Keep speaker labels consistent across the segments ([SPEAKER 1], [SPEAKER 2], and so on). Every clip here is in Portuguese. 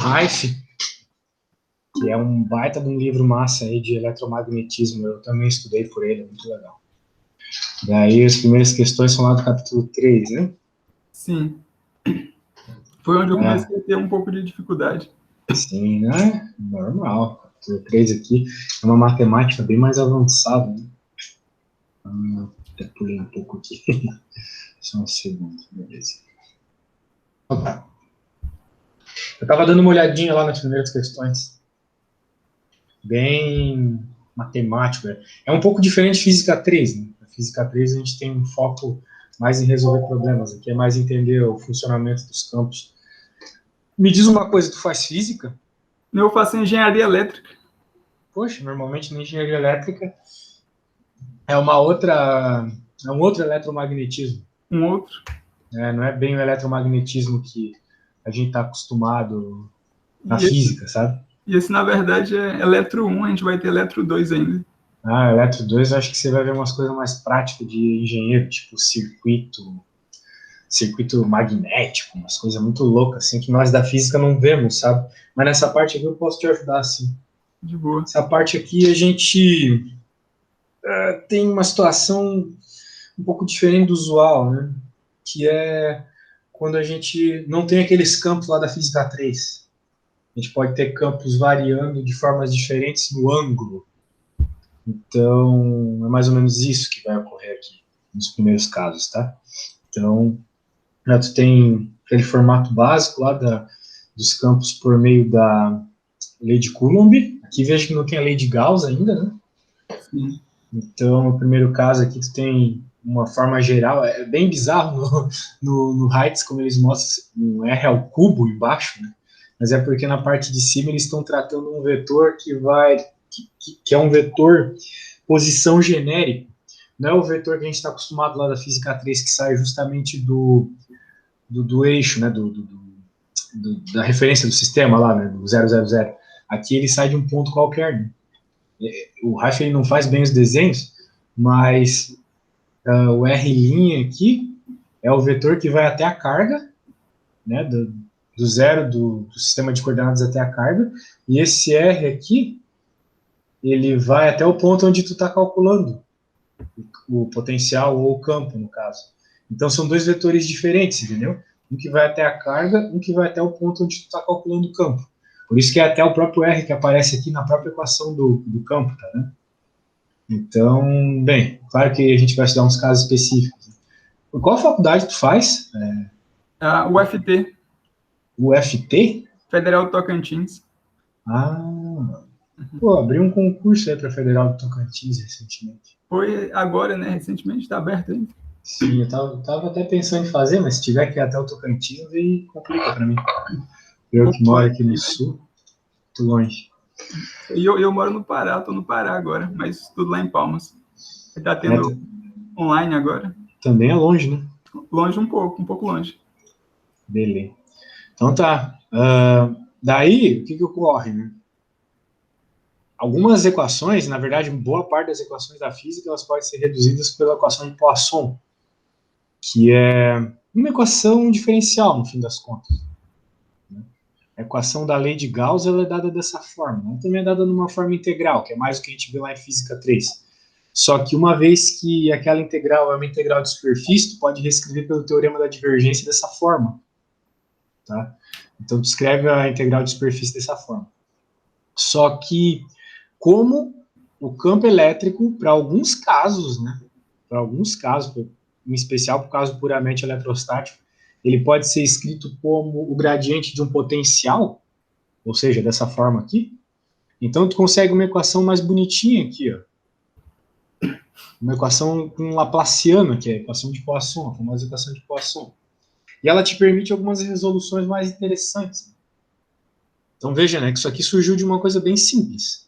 [SPEAKER 1] Reif, que é um baita de um livro massa aí de eletromagnetismo. Eu também estudei por ele, é muito legal. Daí as primeiras questões são lá do capítulo 3, né?
[SPEAKER 2] Sim. Foi onde eu comecei a ter um pouco de dificuldade.
[SPEAKER 1] Sim, né? Normal. Capítulo 3 aqui é uma matemática bem mais avançada, né? Até pulei um pouco aqui. Só um segundo, beleza. Eu estava dando uma olhadinha lá nas primeiras questões. Bem matemático. É um pouco diferente de Física 3, né? Na Física 3 a gente tem um foco mais em resolver problemas. Aqui é mais entender o funcionamento dos campos. Me diz uma coisa, tu faz física?
[SPEAKER 2] Eu faço engenharia elétrica.
[SPEAKER 1] Poxa, normalmente na engenharia elétrica é uma outra, é um outro eletromagnetismo.
[SPEAKER 2] Um outro.
[SPEAKER 1] Não é bem o eletromagnetismo que a gente está acostumado na
[SPEAKER 2] E esse,
[SPEAKER 1] física, sabe?
[SPEAKER 2] e esse, na verdade, é Eletro 1, a gente vai ter Eletro 2 ainda.
[SPEAKER 1] Eletro 2, eu acho que você vai ver umas coisas mais práticas de engenheiro, tipo circuito magnético, umas coisas muito loucas, assim, que nós da física não vemos, sabe? Mas nessa parte aqui eu posso te ajudar, assim.
[SPEAKER 2] De boa.
[SPEAKER 1] Essa parte aqui a gente tem uma situação um pouco diferente do usual, né? Que é quando a gente não tem aqueles campos lá da física 3. A gente pode ter campos variando de formas diferentes no ângulo. Então, é mais ou menos isso que vai ocorrer aqui, nos primeiros casos, tá? Então, tu tem aquele formato básico lá dos campos por meio da lei de Coulomb. Aqui vejo que não tem a lei de Gauss ainda, né?
[SPEAKER 2] Sim.
[SPEAKER 1] Então, no primeiro caso aqui, tu tem uma forma geral, é bem bizarro no Heights, como eles mostram um R ao cubo embaixo, né? Mas é porque na parte de cima eles estão tratando um vetor que é um vetor posição genérico. Não é o vetor que a gente está acostumado lá da física 3, que sai justamente do eixo, né? Da referência do sistema lá, né? Do 000. Aqui ele sai de um ponto qualquer, né? O Reif ele não faz bem os desenhos, mas o R' aqui é o vetor que vai até a carga, né, do zero do sistema de coordenadas até a carga, e esse R aqui, ele vai até o ponto onde tu está calculando o potencial ou o campo, no caso. Então são dois vetores diferentes, entendeu? Um que vai até a carga, um que vai até o ponto onde tu está calculando o campo. Por isso que é até o próprio R que aparece aqui na própria equação do campo, tá, né? Então, bem, claro que a gente vai estudar uns casos específicos. Qual faculdade tu faz?
[SPEAKER 2] O UFT.
[SPEAKER 1] UFT?
[SPEAKER 2] Federal Tocantins.
[SPEAKER 1] Pô, abriu um concurso aí para Federal do Tocantins recentemente.
[SPEAKER 2] Foi agora, né? Recentemente, está aberto ainda.
[SPEAKER 1] Sim, eu tava até pensando em fazer, mas se tiver que ir até o Tocantins, aí complica para mim. Eu que moro aqui no sul, muito longe.
[SPEAKER 2] E eu moro no Pará, eu tô no Pará agora, mas tudo lá em Palmas. Tá tendo online agora.
[SPEAKER 1] Também é longe, né?
[SPEAKER 2] Longe um pouco longe.
[SPEAKER 1] Beleza. Então tá. Daí, o que ocorre, né? Algumas equações, na verdade, boa parte das equações da física, elas podem ser reduzidas pela equação de Poisson, que é uma equação diferencial, no fim das contas. A equação da lei de Gauss ela é dada dessa forma. Ela também é dada numa forma integral, que é mais o que a gente vê lá em Física 3. Só que uma vez que aquela integral é uma integral de superfície, tu pode reescrever pelo teorema da divergência dessa forma. Tá? Então, tu escreve a integral de superfície dessa forma. Só que, como o campo elétrico, para alguns casos, né? Para alguns casos, em especial por caso puramente eletrostático, ele pode ser escrito como o gradiente de um potencial, ou seja, dessa forma aqui. Então, tu consegue uma equação mais bonitinha aqui, ó. Uma equação com Laplaciano, que é a equação de Poisson, a famosa equação de Poisson. E ela te permite algumas resoluções mais interessantes. Então, veja, né, que isso aqui surgiu de uma coisa bem simples.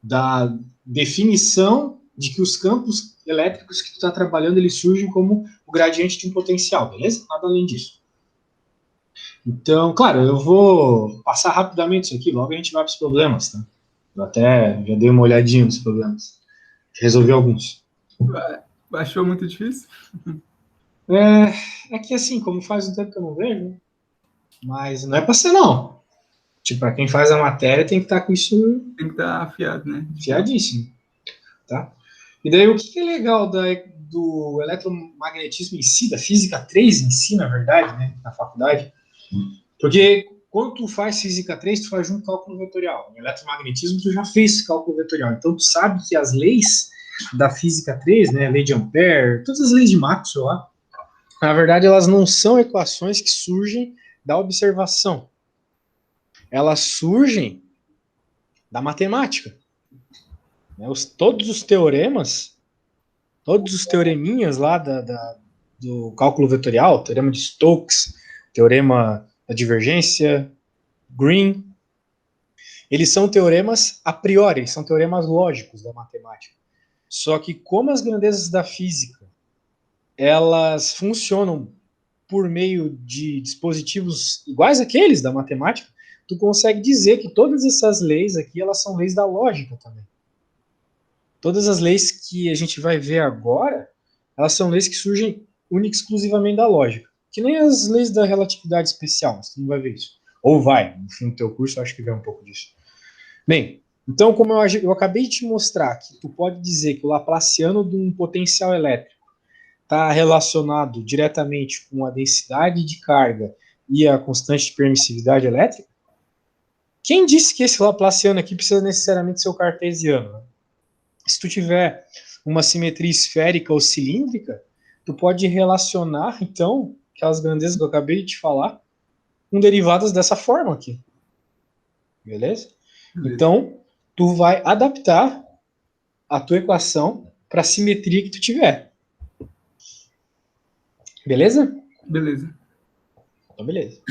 [SPEAKER 1] Da definição de que os campos elétricos que tu está trabalhando, eles surgem como o gradiente de um potencial, beleza? Nada além disso. Então, claro, eu vou passar rapidamente isso aqui, logo a gente vai para os problemas, tá? Eu até já dei uma olhadinha nos problemas. Resolvi alguns.
[SPEAKER 2] Achou muito difícil?
[SPEAKER 1] É que assim, como faz um tempo que eu não vejo, mas não é para ser não. Tipo, para quem faz a matéria tem que estar com isso
[SPEAKER 2] Tem que estar afiado, né?
[SPEAKER 1] afiadíssimo, tá? E daí o que é legal do eletromagnetismo em si, da física 3 em si, na verdade, né, na faculdade, porque quando tu faz física 3, tu faz um cálculo vetorial. No eletromagnetismo, tu já fez cálculo vetorial. Então, tu sabe que as leis da física 3, né, lei de Ampère, todas as leis de Maxwell lá, na verdade, elas não são equações que surgem da observação. Elas surgem da matemática. Né? Todos os teoremas, todos os teoreminhas lá do cálculo vetorial, teorema de Stokes, teorema da divergência, Green, eles são teoremas a priori, são teoremas lógicos da matemática. Só que como as grandezas da física, elas funcionam por meio de dispositivos iguais àqueles da matemática, tu consegue dizer que todas essas leis aqui, elas são leis da lógica também. Todas as leis que a gente vai ver agora, elas são leis que surgem única e exclusivamente da lógica. Que nem as leis da relatividade especial, mas tu não vai ver isso. Ou vai, no fim do teu curso eu acho que vem um pouco disso. Bem, então como eu acabei de te mostrar que tu pode dizer que o laplaciano de um potencial elétrico está relacionado diretamente com a densidade de carga e a constante de permissividade elétrica, quem disse que esse laplaciano aqui precisa necessariamente ser o cartesiano? Né? Se tu tiver uma simetria esférica ou cilíndrica, tu pode relacionar, então, aquelas grandezas que eu acabei de te falar, com derivadas dessa forma aqui. Beleza? Então, tu vai adaptar a tua equação para a simetria que tu tiver. Beleza?
[SPEAKER 2] Beleza.
[SPEAKER 1] Então, beleza.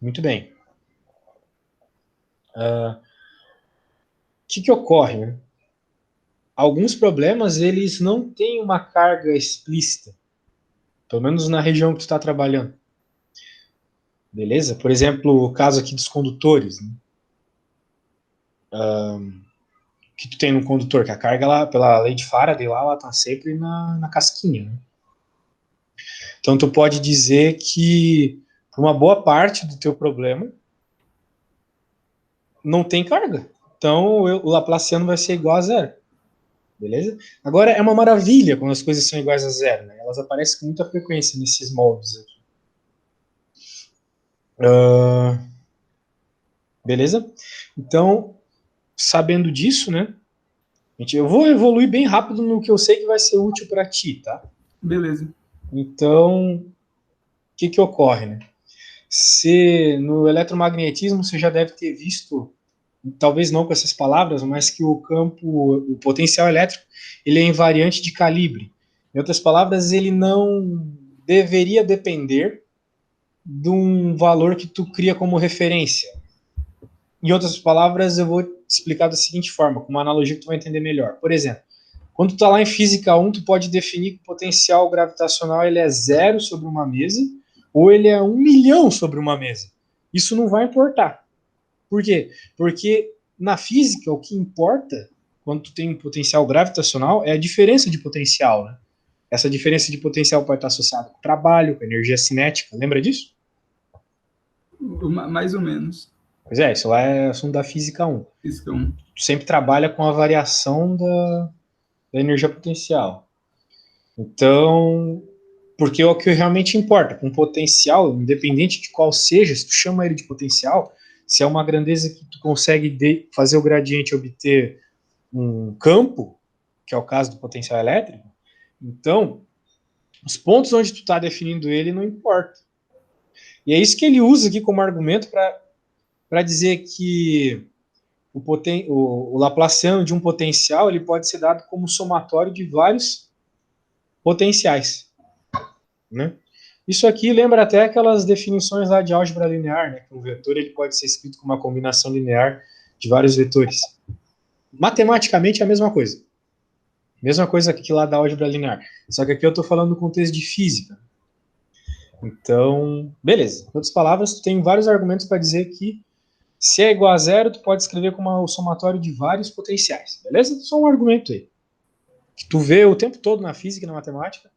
[SPEAKER 1] Muito bem. O que ocorre? Né? Alguns problemas, eles não têm uma carga explícita. Pelo menos na região que tu está trabalhando. Beleza? Por exemplo, o caso aqui dos condutores. Né? Que tu tem no condutor, que a carga, lá, pela lei de Faraday, lá, ela está sempre na casquinha. Né? Então, tu pode dizer que uma boa parte do teu problema não tem carga. Então, o Laplaciano vai ser igual a zero. Beleza? Agora, é uma maravilha quando as coisas são iguais a zero. Né? Elas aparecem com muita frequência nesses moldes aqui. Beleza? Então, sabendo disso, né? Eu vou evoluir bem rápido no que eu sei que vai ser útil para ti, tá?
[SPEAKER 2] Beleza.
[SPEAKER 1] Então, o que ocorre, né? Se no eletromagnetismo você já deve ter visto, talvez não com essas palavras, mas que o campo, o potencial elétrico, ele é invariante de calibre. Em outras palavras, ele não deveria depender de um valor que tu cria como referência. Em outras palavras, eu vou explicar da seguinte forma, com uma analogia que tu vai entender melhor. Por exemplo, quando tu está lá em Física 1, tu pode definir que o potencial gravitacional ele é 0 sobre uma mesa ou ele é 1.000.000 sobre uma mesa. Isso não vai importar. Por quê? Porque na física, o que importa quando tu tem um potencial gravitacional é a diferença de potencial. Né? Essa diferença de potencial pode estar associada com trabalho, com energia cinética. Lembra disso?
[SPEAKER 2] Mais ou menos.
[SPEAKER 1] Pois é, isso lá é assunto da Física 1.
[SPEAKER 2] Física 1.
[SPEAKER 1] Tu sempre trabalha com a variação da energia potencial. Então, porque é o que realmente importa. Um potencial, independente de qual seja, se tu chama ele de potencial, se é uma grandeza que tu consegue fazer o gradiente obter um campo, que é o caso do potencial elétrico, então, os pontos onde tu está definindo ele não importa. E é isso que ele usa aqui como argumento para dizer que o Laplaciano de um potencial ele pode ser dado como somatório de vários potenciais. Né? Isso aqui lembra até aquelas definições lá de álgebra linear, né? Que um vetor ele pode ser escrito como uma combinação linear de vários vetores. Matematicamente é a mesma coisa. Mesma coisa que lá da álgebra linear. Só que aqui eu estou falando no contexto de física. Então, beleza. Em outras palavras, tu tem vários argumentos para dizer que se é igual a zero, tu pode escrever como o somatório de vários potenciais. Beleza? Só um argumento aí. Que tu vê o tempo todo na física e na matemática,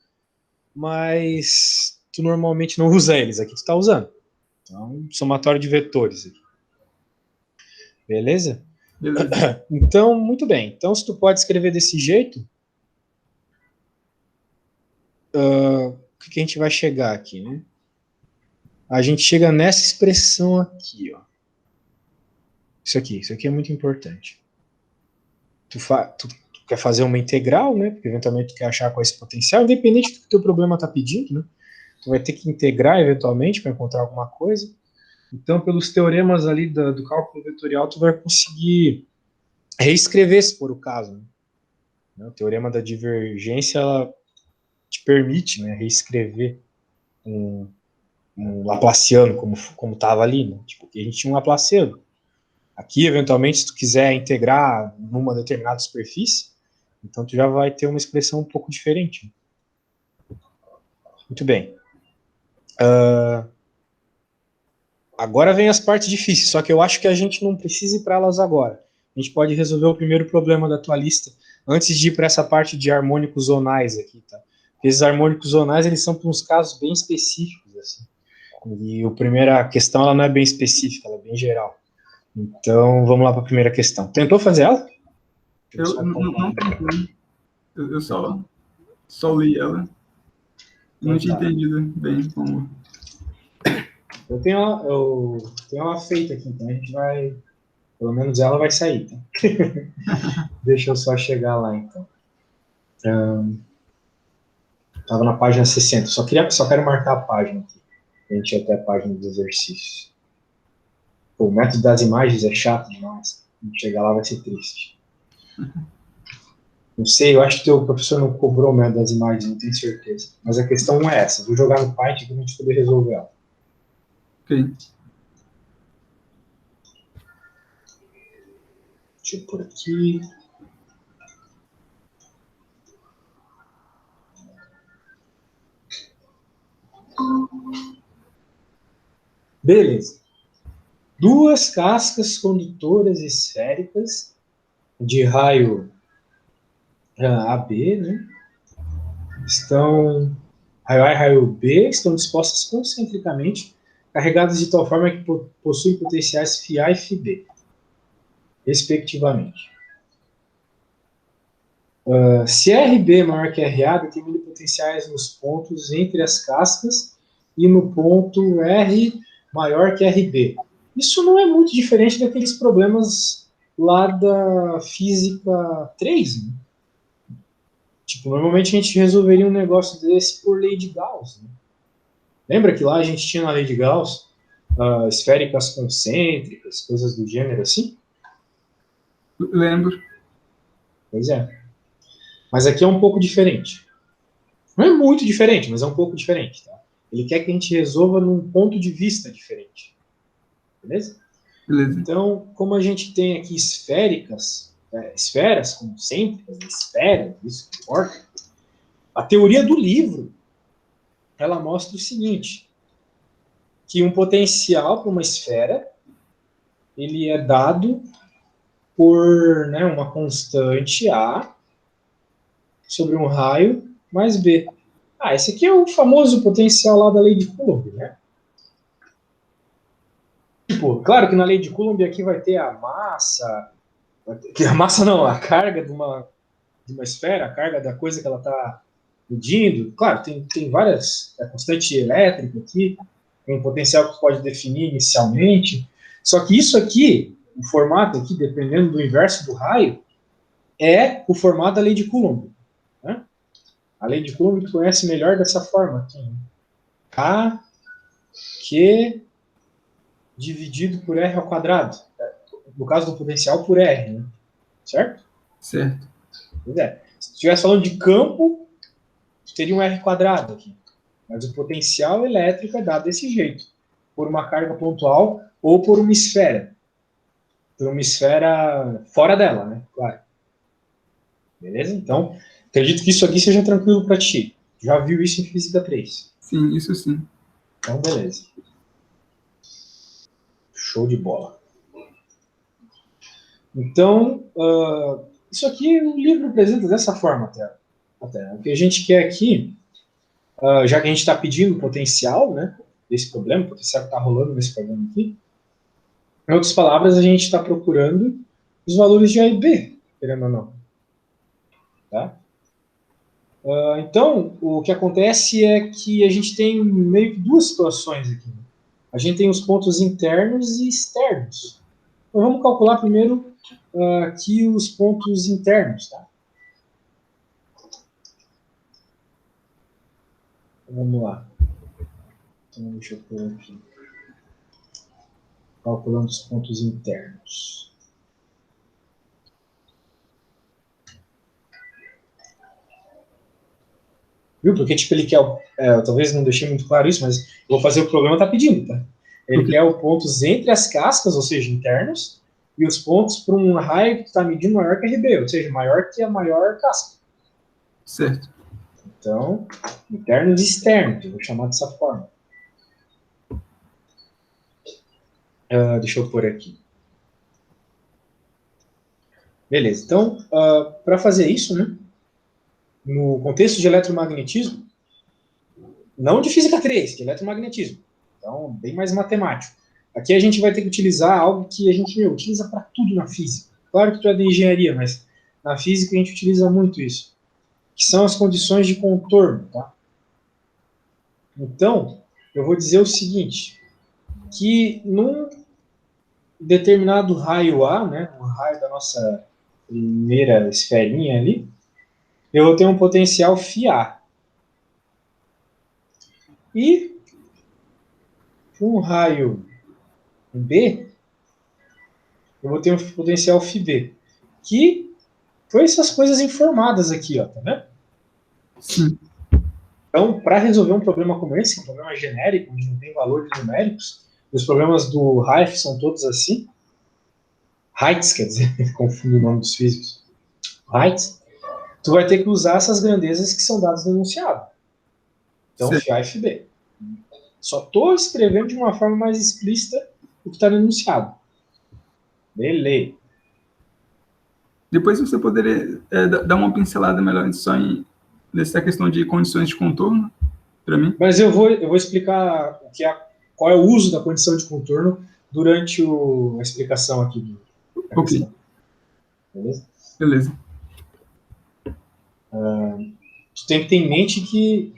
[SPEAKER 1] mas tu normalmente não usa eles. Aqui tu está usando. Então, somatório de vetores aqui. Beleza?
[SPEAKER 2] Beleza.
[SPEAKER 1] Então, muito bem. Então, se tu pode escrever desse jeito, o que a gente vai chegar aqui, né? A gente chega nessa expressão aqui, ó. Isso aqui é muito importante. Tu quer fazer uma integral, né? Porque eventualmente tu quer achar qual é esse potencial, independente do que o teu problema está pedindo, né? Tu vai ter que integrar eventualmente para encontrar alguma coisa. Então, pelos teoremas ali do cálculo vetorial, tu vai conseguir reescrever, se for o caso. Né? O teorema da divergência ela te permite, né, reescrever um laplaciano como estava ali. Né? Tipo, aqui a gente tinha um laplaciano. Aqui, eventualmente, se tu quiser integrar numa determinada superfície, então tu já vai ter uma expressão um pouco diferente. Muito bem. Agora vem as partes difíceis, só que eu acho que a gente não precisa ir para elas agora. A gente pode resolver o primeiro problema da tua lista antes de ir para essa parte de harmônicos zonais aqui, tá? Porque esses harmônicos zonais, eles são para uns casos bem específicos, assim. E a primeira questão, ela não é bem específica, ela é bem geral. Então, vamos lá para a primeira questão. Tentou fazer ela?
[SPEAKER 2] Eu não tentei. Eu só li ela. Não tinha entendido bem como.
[SPEAKER 1] Eu tenho ela feita aqui, então a gente vai. Pelo menos ela vai sair. Tá? Deixa eu só chegar lá, então. Estava na página 60. Só quero marcar a página aqui. A gente ir até a página dos exercícios. Pô, o método das imagens é chato demais. Quando chegar lá vai ser triste. Não sei, eu acho que o professor não cobrou o método das imagens, não tenho certeza. Mas a questão não é essa. Vou jogar no Python para a gente poder resolver ela.
[SPEAKER 2] Ok.
[SPEAKER 1] Deixa eu pôr aqui. Beleza. Duas cascas condutoras esféricas de raio AB, né? Raio A e raio B estão dispostas concentricamente, carregadas de tal forma que possuem potenciais φA e φB, respectivamente. Se RB é maior que RA, determine potenciais nos pontos entre as cascas e no ponto R maior que RB. Isso não é muito diferente daqueles problemas lá da física 3, né? Tipo, normalmente a gente resolveria um negócio desse por lei de Gauss. Né? Lembra que lá a gente tinha na lei de Gauss esféricas concêntricas, coisas do gênero assim?
[SPEAKER 2] Lembro.
[SPEAKER 1] Pois é. Mas aqui é um pouco diferente. Não é muito diferente, mas é um pouco diferente. Tá? Ele quer que a gente resolva num ponto de vista diferente. Beleza?
[SPEAKER 2] Beleza.
[SPEAKER 1] Então, como a gente tem aqui esferas concêntricas, esferas, isso que importa, a teoria do livro, ela mostra o seguinte, que um potencial para uma esfera, ele é dado por uma constante A sobre um raio mais B. Esse aqui é o famoso potencial lá da lei de Coulomb, né? Tipo, claro que na lei de Coulomb aqui vai ter a massa, a carga de uma esfera, a carga da coisa que ela está medindo. Claro, tem várias, constante elétrica aqui, tem um potencial que você pode definir inicialmente. Só que isso aqui, o formato aqui, dependendo do inverso do raio, é o formato da lei de Coulomb. Né? A lei de Coulomb tu conhece melhor dessa forma aqui. K, Q dividido por R ao quadrado. No caso do potencial, por R. Né? Certo?
[SPEAKER 2] Certo.
[SPEAKER 1] Pois é. Se estivesse falando de campo, teria um R quadrado aqui. Mas o potencial elétrico é dado desse jeito. Por uma carga pontual ou por uma esfera. Por uma esfera fora dela, né? Claro. Beleza? Então, acredito que isso aqui seja tranquilo para ti. Já viu isso em Física 3?
[SPEAKER 2] Sim, isso sim.
[SPEAKER 1] Então, beleza. Show de bola. Então, isso aqui o livro apresenta dessa forma até. O que a gente quer aqui, já que a gente está pedindo potencial, né? desse problema, o potencial que está rolando nesse problema aqui. Em outras palavras, a gente está procurando os valores de A e B, querendo ou não. Tá? Então, o que acontece é que a gente tem meio que duas situações aqui. A gente tem os pontos internos e externos. Então, vamos calcular primeiro aqui os pontos internos. Tá? Vamos lá. Então, deixa eu pôr aqui. Calculando os pontos internos. Viu? Porque tipo, ele quer, talvez não deixei muito claro isso, mas eu vou fazer o que o programa está pedindo, tá? Ele quer os pontos entre as cascas, ou seja, internos, e os pontos para um raio que está medindo maior que RB, ou seja, maior que a maior casca.
[SPEAKER 2] Certo.
[SPEAKER 1] Então, internos e externos, eu vou chamar dessa forma. Deixa eu pôr aqui. Beleza, então, para fazer isso, né, no contexto de eletromagnetismo, não de física 3, de eletromagnetismo, então, bem mais matemático. Aqui a gente vai ter que utilizar algo que a gente utiliza para tudo na física. Claro que tu é de engenharia, mas na física a gente utiliza muito isso, que são as condições de contorno, tá? Então, eu vou dizer o seguinte, que num determinado raio A, né, o raio da nossa primeira esferinha ali, eu vou ter um potencial φA. E um raio B, eu vou ter um potencial φB, que foi essas coisas informadas aqui, ó, tá vendo?
[SPEAKER 2] Sim.
[SPEAKER 1] Então, para resolver um problema como esse, um problema genérico, onde não tem valores numéricos, os problemas do Reich são todos assim, Heights, quer dizer, confundo o nome dos físicos, Heights, tu vai ter que usar essas grandezas que são dadas no enunciado. Então, φA e φB. Só estou escrevendo de uma forma mais explícita o que está no enunciado. Beleza.
[SPEAKER 2] Depois você poderia dar uma pincelada melhor só nessa questão de condições de contorno, para mim?
[SPEAKER 1] Mas eu vou explicar qual é o uso da condição de contorno durante a explicação aqui.
[SPEAKER 2] Ok.
[SPEAKER 1] Beleza?
[SPEAKER 2] Beleza.
[SPEAKER 1] Tu tem que ter em mente que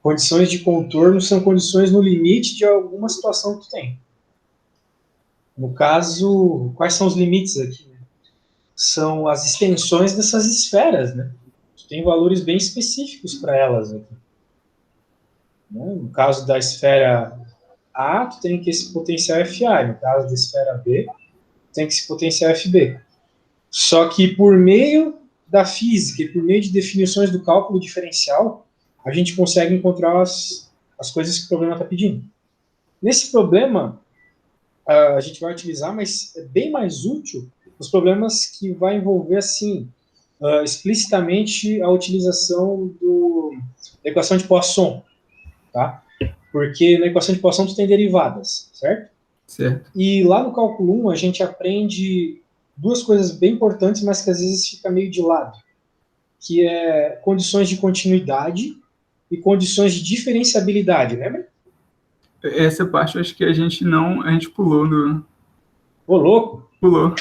[SPEAKER 1] condições de contorno são condições no limite de alguma situação que tu tem. No caso, quais são os limites aqui? São as extensões dessas esferas, né? Tu tem valores bem específicos para elas aqui. No caso da esfera A, tu tem que esse potencial FA. No caso da esfera B, tem que esse potencial FB. Só que por meio da física e por meio de definições do cálculo diferencial, a gente consegue encontrar as coisas que o problema está pedindo. Nesse problema, a gente vai utilizar, mas é bem mais útil os problemas que vai envolver, assim, explicitamente a utilização da equação de Poisson, tá? Porque na equação de Poisson tu tem derivadas, certo?
[SPEAKER 2] Certo.
[SPEAKER 1] E lá no cálculo 1 a gente aprende duas coisas bem importantes, mas que às vezes fica meio de lado, que é condições de continuidade e condições de diferenciabilidade, lembra?
[SPEAKER 2] Essa parte eu acho que a gente pulou
[SPEAKER 1] Ô, louco!
[SPEAKER 2] Pulou.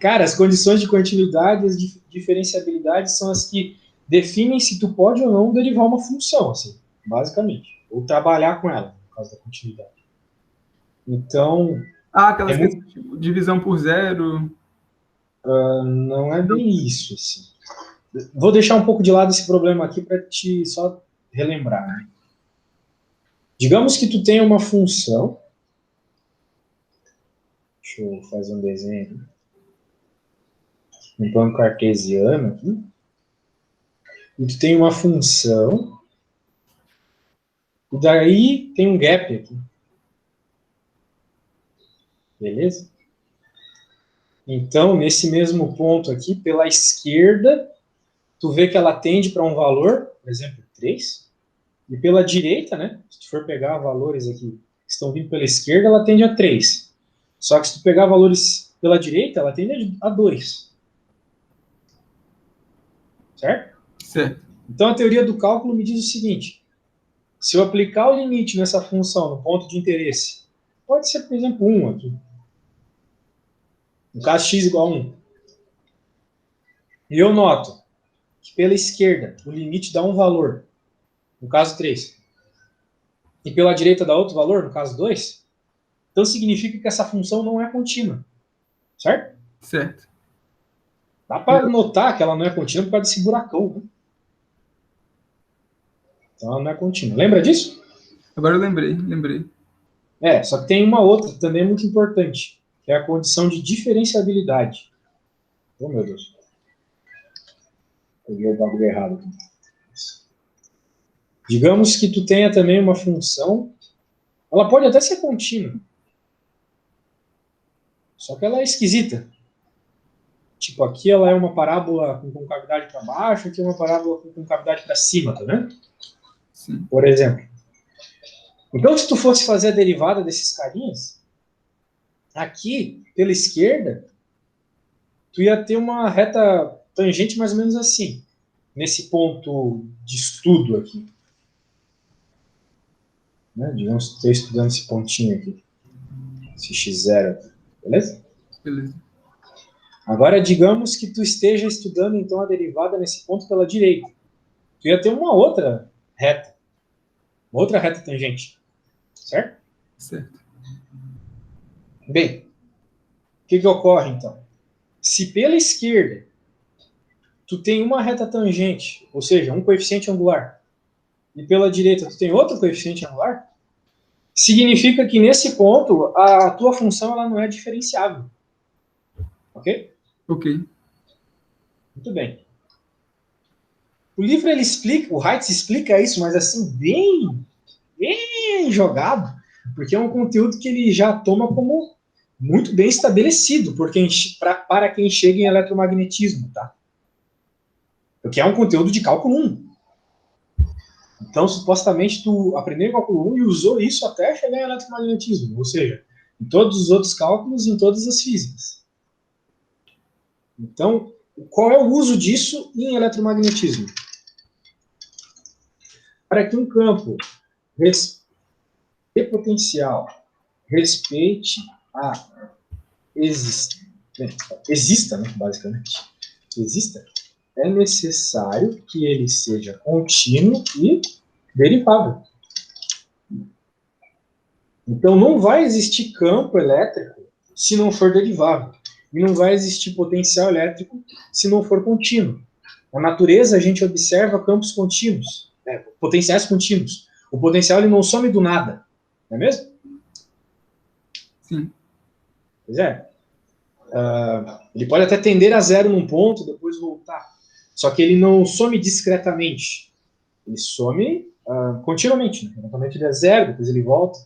[SPEAKER 1] Cara, as condições de continuidade e as diferenciabilidade são as que definem se tu pode ou não derivar uma função, assim, basicamente. Ou trabalhar com ela, por causa da continuidade. Então...
[SPEAKER 2] aquelas questões tipo divisão por zero...
[SPEAKER 1] não é bem isso, assim. Vou deixar um pouco de lado esse problema aqui para te só relembrar. Né? Digamos que tu tenha uma função. Deixa eu fazer um desenho. Um plano cartesiano aqui. E tu tem uma função. E daí tem um gap aqui. Beleza? Então, nesse mesmo ponto aqui, pela esquerda, tu vê que ela tende para um valor, por exemplo, 3. E pela direita, né? Se tu for pegar valores aqui que estão vindo pela esquerda, ela tende a 3. Só que se tu pegar valores pela direita, ela tende a 2. Certo?
[SPEAKER 2] Certo.
[SPEAKER 1] Então a teoria do cálculo me diz o seguinte: Se eu aplicar o limite nessa função no ponto de interesse, pode ser, por exemplo, 1 aqui. No caso, x igual a 1. E eu noto que pela esquerda o limite dá um valor, no caso 3. E pela direita dá outro valor, no caso 2. Então significa que essa função não é contínua. Certo?
[SPEAKER 2] Certo.
[SPEAKER 1] Dá para notar que ela não é contínua por causa desse buracão. Né? Então ela não é contínua. Lembra disso?
[SPEAKER 2] Agora eu lembrei.
[SPEAKER 1] Só que tem uma outra que também é muito importante, que é a condição de diferenciabilidade. Oh, meu Deus. Peguei o bagulho errado aqui. Digamos que tu tenha também uma função, ela pode até ser contínua, só que ela é esquisita. Tipo, aqui ela é uma parábola com concavidade para baixo, aqui é uma parábola com concavidade para cima, tá vendo?
[SPEAKER 2] Sim.
[SPEAKER 1] Por exemplo. Então, se tu fosse fazer a derivada desses carinhas, aqui, pela esquerda, tu ia ter uma reta tangente mais ou menos assim, nesse ponto de estudo aqui. Né? Digamos que tu esteja estudando esse pontinho aqui, esse x0, beleza?
[SPEAKER 2] Beleza.
[SPEAKER 1] Agora, digamos que tu esteja estudando, então, a derivada nesse ponto pela direita. Tu ia ter uma outra reta tangente, certo?
[SPEAKER 2] Certo.
[SPEAKER 1] Bem, o que ocorre, então? Se pela esquerda tu tem uma reta tangente, ou seja, um coeficiente angular, e pela direita tu tem outro coeficiente angular, significa que nesse ponto a tua função ela não é diferenciável. Ok?
[SPEAKER 2] Ok.
[SPEAKER 1] Muito bem. O livro ele explica, o Heitz explica isso, mas assim, bem jogado, porque é um conteúdo que ele já toma como muito bem estabelecido para quem chega em eletromagnetismo, tá? Porque é um conteúdo de cálculo 1. Então, supostamente, tu aprendeu cálculo 1 e usou isso até chegar em eletromagnetismo, ou seja, em todos os outros cálculos e em todas as físicas. Então, qual é o uso disso em eletromagnetismo? Para que um campo de potencial respeite a exista, né, basicamente, exista, é necessário que ele seja contínuo e derivável. Então, não vai existir campo elétrico se não for derivável. E não vai existir potencial elétrico se não for contínuo. Na natureza, a gente observa campos contínuos, potenciais contínuos. O potencial ele não some do nada, não é mesmo?
[SPEAKER 2] Sim.
[SPEAKER 1] Pois é. Ele pode até tender a zero num ponto, depois voltar. Só que ele não some discretamente. Ele some continuamente. Né? Eventualmente ele é zero, depois ele volta.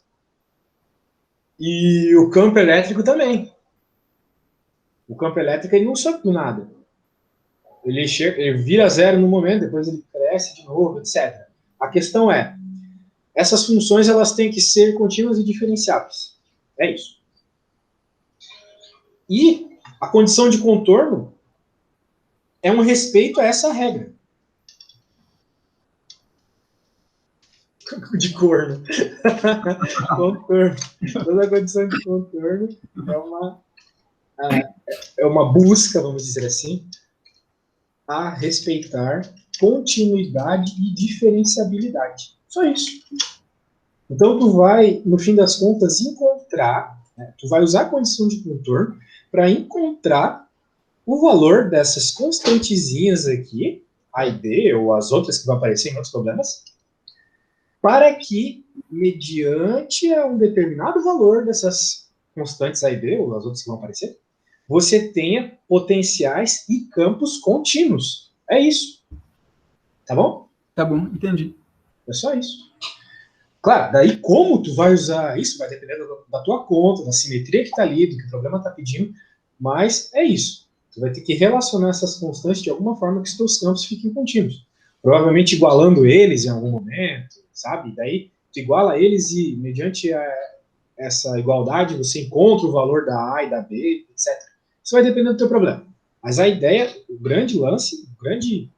[SPEAKER 1] E o campo elétrico também. O campo elétrico ele não some do nada. Ele vira zero no momento, depois ele cresce de novo, etc. A questão é, essas funções elas têm que ser contínuas e diferenciáveis. É isso. E a condição de contorno é um respeito a essa regra. De corno. Contorno. Toda a condição de contorno é uma busca, vamos dizer assim, a respeitar continuidade e diferenciabilidade. Só isso. Então, tu vai, no fim das contas, encontrar, né, tu vai usar a condição de contorno para encontrar o valor dessas constantezinhas aqui, A e B, ou as outras que vão aparecer em outros problemas, para que, mediante um determinado valor dessas constantes A e B, ou as outras que vão aparecer, você tenha potenciais e campos contínuos. É isso. Tá bom?
[SPEAKER 2] Tá bom, entendi.
[SPEAKER 1] É só isso. Claro, daí como tu vai usar isso vai depender da tua conta, da simetria que está ali, do que o problema está pedindo, mas é isso. Tu vai ter que relacionar essas constantes de alguma forma que os teus campos fiquem contínuos. Provavelmente igualando eles em algum momento, sabe? Daí tu iguala eles e, mediante essa igualdade, você encontra o valor da A e da B, etc. Isso vai depender do teu problema. Mas a ideia, o grande lance, o grande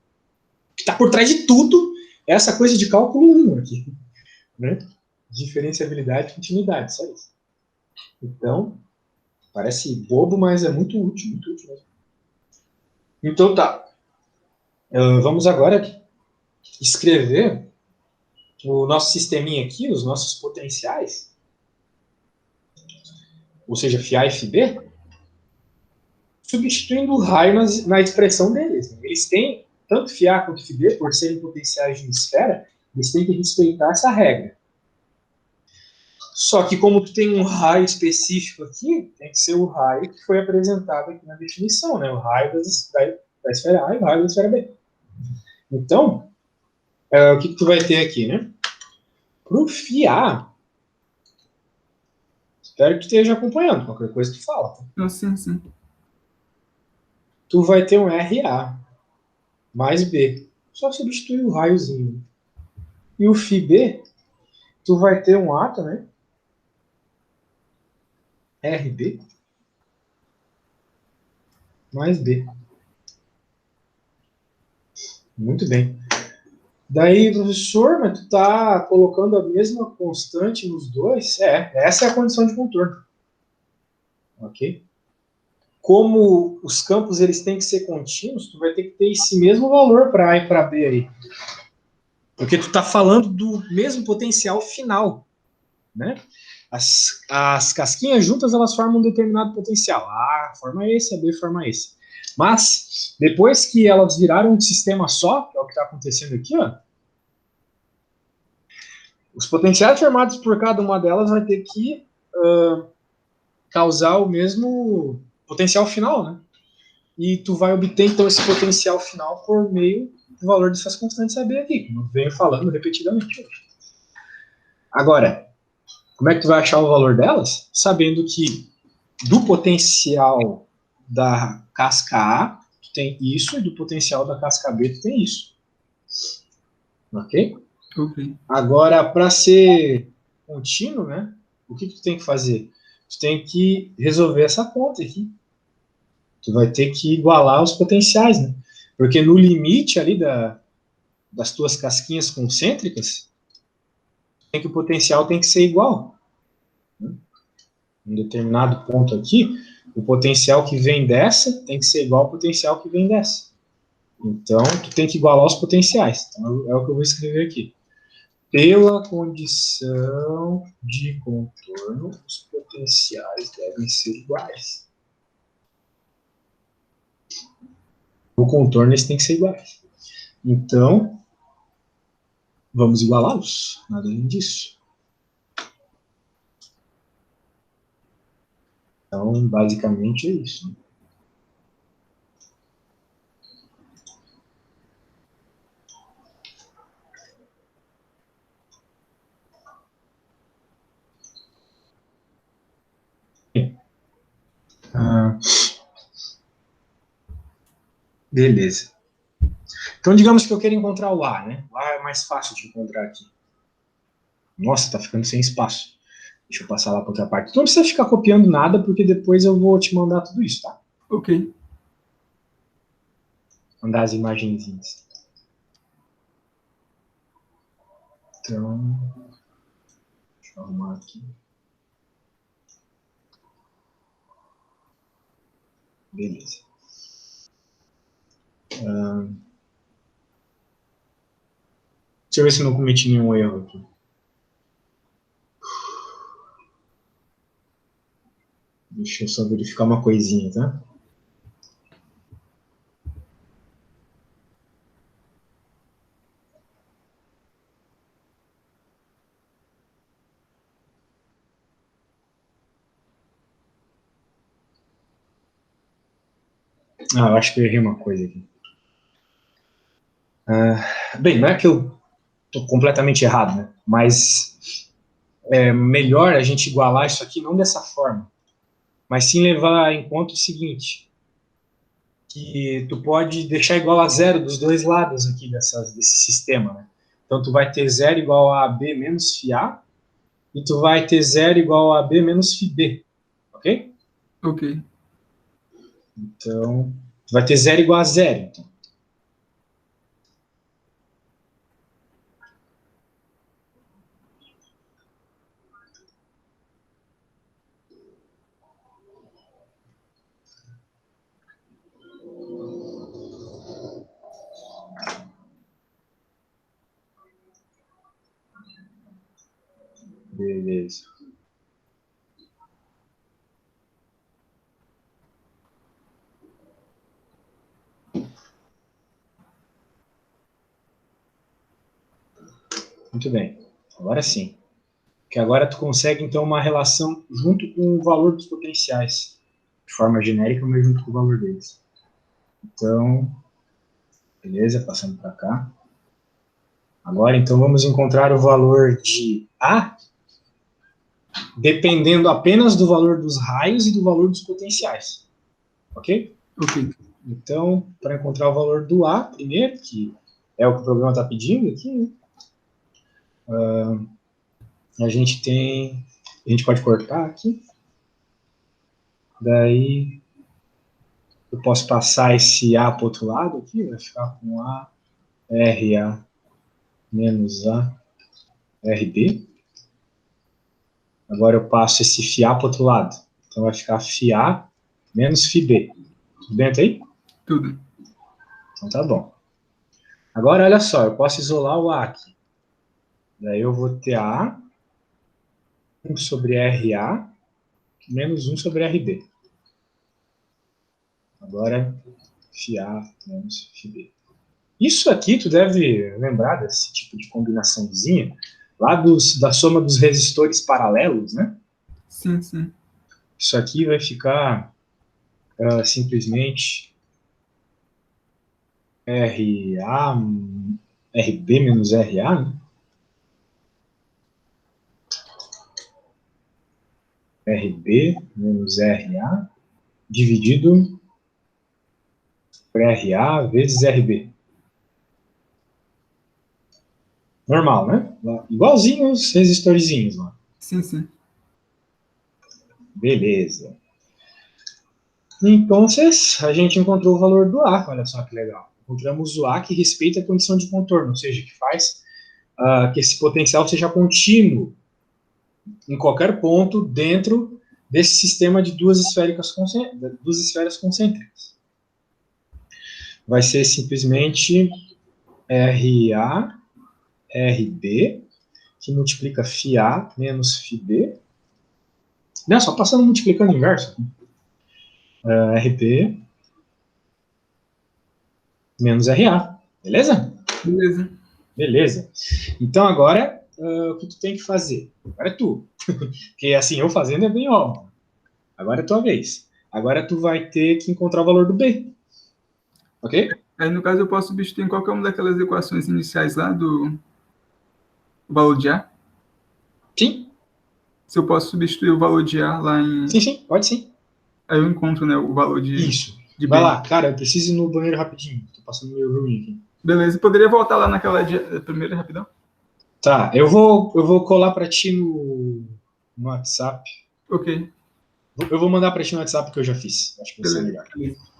[SPEAKER 1] que está por trás de tudo, é essa coisa de cálculo 1 aqui. né? Diferenciabilidade e continuidade, só isso. Então, parece bobo, mas é muito útil mesmo. Então tá. Vamos agora escrever o nosso sisteminha aqui, os nossos potenciais, ou seja, FA e FB, substituindo o raio na expressão deles. Eles têm, tanto FA quanto FB, por serem potenciais de uma esfera, eles têm que respeitar essa regra. Só que como tu tem um raio específico aqui, tem que ser o raio que foi apresentado aqui na definição, né? O raio da esfera A e o raio da esfera B. Então, o que tu vai ter aqui, né? Para o FA, espero que tu esteja acompanhando, qualquer coisa tu fala.
[SPEAKER 2] Tá? Sim.
[SPEAKER 1] Tu vai ter um RA mais B. Só substituir o raiozinho. E o FB, tu vai ter um A também. RB mais B. Muito bem. Daí, professor, mas tu tá colocando a mesma constante nos dois? Essa é a condição de contorno. Ok? Como os campos eles têm que ser contínuos, tu vai ter que ter esse mesmo valor para A e para B aí. Porque tu tá falando do mesmo potencial final, né? As casquinhas juntas, elas formam um determinado potencial. A forma esse, a B forma esse. Mas, depois que elas viraram um sistema só, que é o que está acontecendo aqui, ó, os potenciais formados por cada uma delas vai ter que causar o mesmo potencial final, né? E tu vai obter, então, esse potencial final por meio do valor dessas constantes AB aqui, como eu venho falando repetidamente. Agora, como é que tu vai achar o valor delas? Sabendo que do potencial da casca A, tu tem isso, e do potencial da casca B, tu tem isso. Ok?
[SPEAKER 2] Ok.
[SPEAKER 1] Agora, para ser contínuo, né? O que tu tem que fazer? Tu tem que resolver essa conta aqui. Tu vai ter que igualar os potenciais, né? Porque no limite ali das tuas casquinhas concêntricas, tem que o potencial tem que ser igual. Né? Em determinado ponto aqui, o potencial que vem dessa tem que ser igual ao potencial que vem dessa. Então, tu tem que igualar os potenciais. Então, é o que eu vou escrever aqui. Pela condição de contorno, os potenciais devem ser iguais. O contorno, eles têm que ser iguais. Então, vamos igualá-los. Nada além disso. Então, basicamente é isso. Beleza. Então, digamos que eu quero encontrar o A, né? O A é mais fácil de encontrar aqui. Nossa, tá ficando sem espaço. Deixa eu passar lá para outra parte. Tu não precisa ficar copiando nada, porque depois eu vou te mandar tudo isso, tá?
[SPEAKER 2] Ok.
[SPEAKER 1] Mandar as imagenzinhas. Então, deixa eu arrumar aqui. Beleza. Deixa eu ver se eu não cometi nenhum erro aqui. Deixa eu só verificar uma coisinha, tá? Eu acho que eu errei uma coisa aqui. Bem, não é que eu tô completamente errado, né? Mas é melhor a gente igualar isso aqui não dessa forma, mas sim levar em conta o seguinte, que tu pode deixar igual a zero dos dois lados aqui desse sistema, né? Então tu vai ter zero igual a AB menos FA e tu vai ter zero igual a AB menos FB, ok?
[SPEAKER 2] Ok.
[SPEAKER 1] Então, tu vai ter zero igual a zero, então. Beleza. Muito bem. Agora sim. Que agora tu consegue, então, uma relação junto com o valor dos potenciais. De forma genérica, mas junto com o valor deles. Então, beleza, passando para cá. Agora, então, vamos encontrar o valor de A, dependendo apenas do valor dos raios e do valor dos potenciais. Ok?
[SPEAKER 2] Ok.
[SPEAKER 1] Então, para encontrar o valor do A, primeiro, que é o que o programa está pedindo aqui, né? A gente pode cortar aqui. Daí, eu posso passar esse A para o outro lado aqui, vai ficar com A, RA menos A, RB. Agora eu passo esse FA para o outro lado. Então vai ficar FA menos FB. Tudo bem até aí?
[SPEAKER 2] Tudo.
[SPEAKER 1] Então tá bom. Agora olha só, eu posso isolar o A aqui. Daí eu vou ter A 1 sobre RA menos 1 sobre RB. Agora FA menos FB. Isso aqui tu deve lembrar desse tipo de combinaçãozinha lá da soma dos resistores paralelos, né?
[SPEAKER 2] Sim, sim.
[SPEAKER 1] Isso aqui vai ficar simplesmente RA, RB menos RA, né? RB menos RA dividido por RA vezes RB. Normal, né? Igualzinho os resistorzinhos lá.
[SPEAKER 2] Sim, sim.
[SPEAKER 1] Beleza. Então, a gente encontrou o valor do A. Olha só que legal. Encontramos o A que respeita a condição de contorno, ou seja, que faz que esse potencial seja contínuo em qualquer ponto dentro desse sistema de duas esferas concêntricas. Vai ser simplesmente RA, RB, que multiplica FA menos FB. Não, só passando multiplicando inverso. RB menos RA. Beleza?
[SPEAKER 2] Beleza.
[SPEAKER 1] Beleza. Então agora, o que tu tem que fazer? Agora é tu. Porque assim, eu fazendo é bem óbvio. Agora é tua vez. Agora tu vai ter que encontrar o valor do B. Ok?
[SPEAKER 2] Aí, no caso, eu posso substituir em qualquer uma daquelas equações iniciais lá do valor de A.
[SPEAKER 1] Sim.
[SPEAKER 2] Se eu posso substituir o valor de A lá em...
[SPEAKER 1] Sim, sim. Pode sim.
[SPEAKER 2] Aí eu encontro, né, o valor
[SPEAKER 1] Isso.
[SPEAKER 2] de
[SPEAKER 1] Vai
[SPEAKER 2] B.
[SPEAKER 1] lá. Cara, eu preciso ir no banheiro rapidinho. Tô passando meio ruim aqui.
[SPEAKER 2] Beleza. Poderia voltar lá naquela primeira, rapidão?
[SPEAKER 1] Tá, eu vou colar para ti no WhatsApp.
[SPEAKER 2] Ok.
[SPEAKER 1] Eu vou mandar para ti no WhatsApp que eu já fiz. Acho que vai ser
[SPEAKER 2] Beleza.
[SPEAKER 1] melhor.
[SPEAKER 2] Beleza.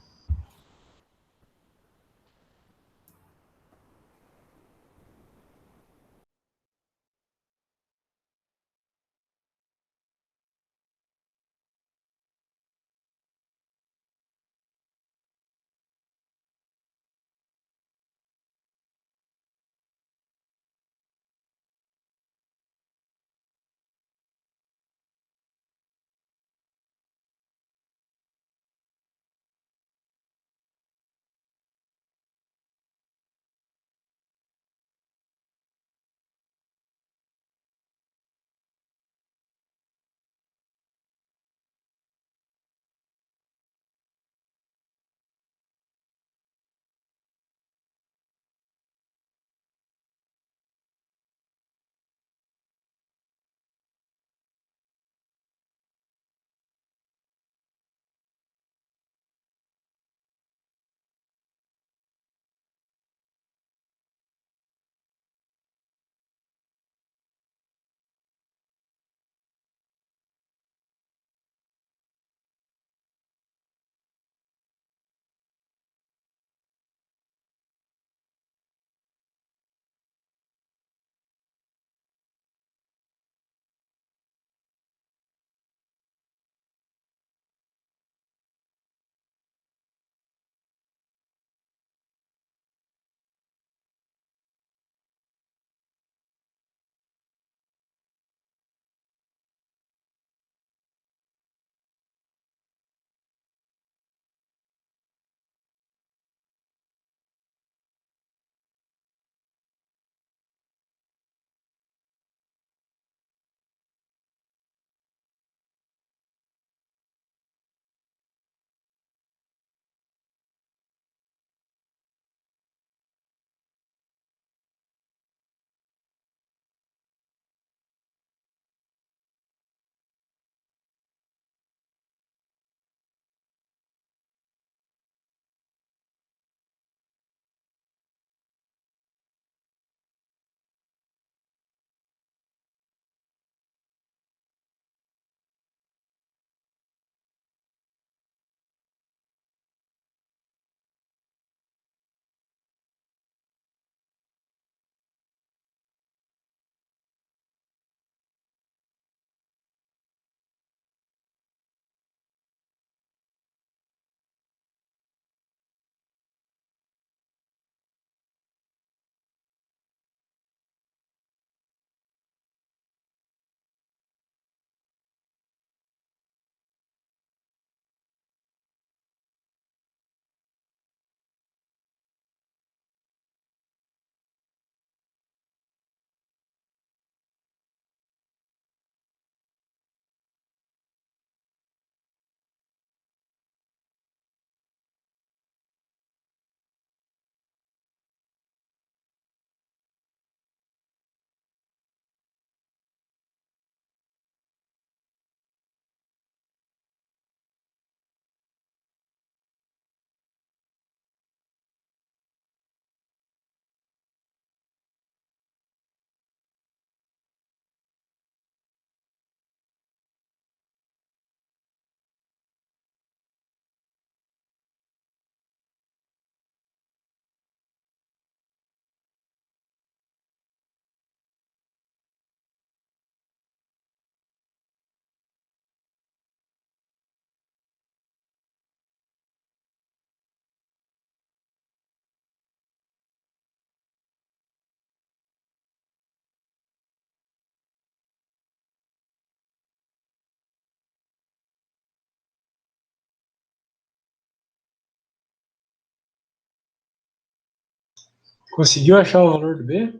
[SPEAKER 1] Conseguiu achar o valor do B?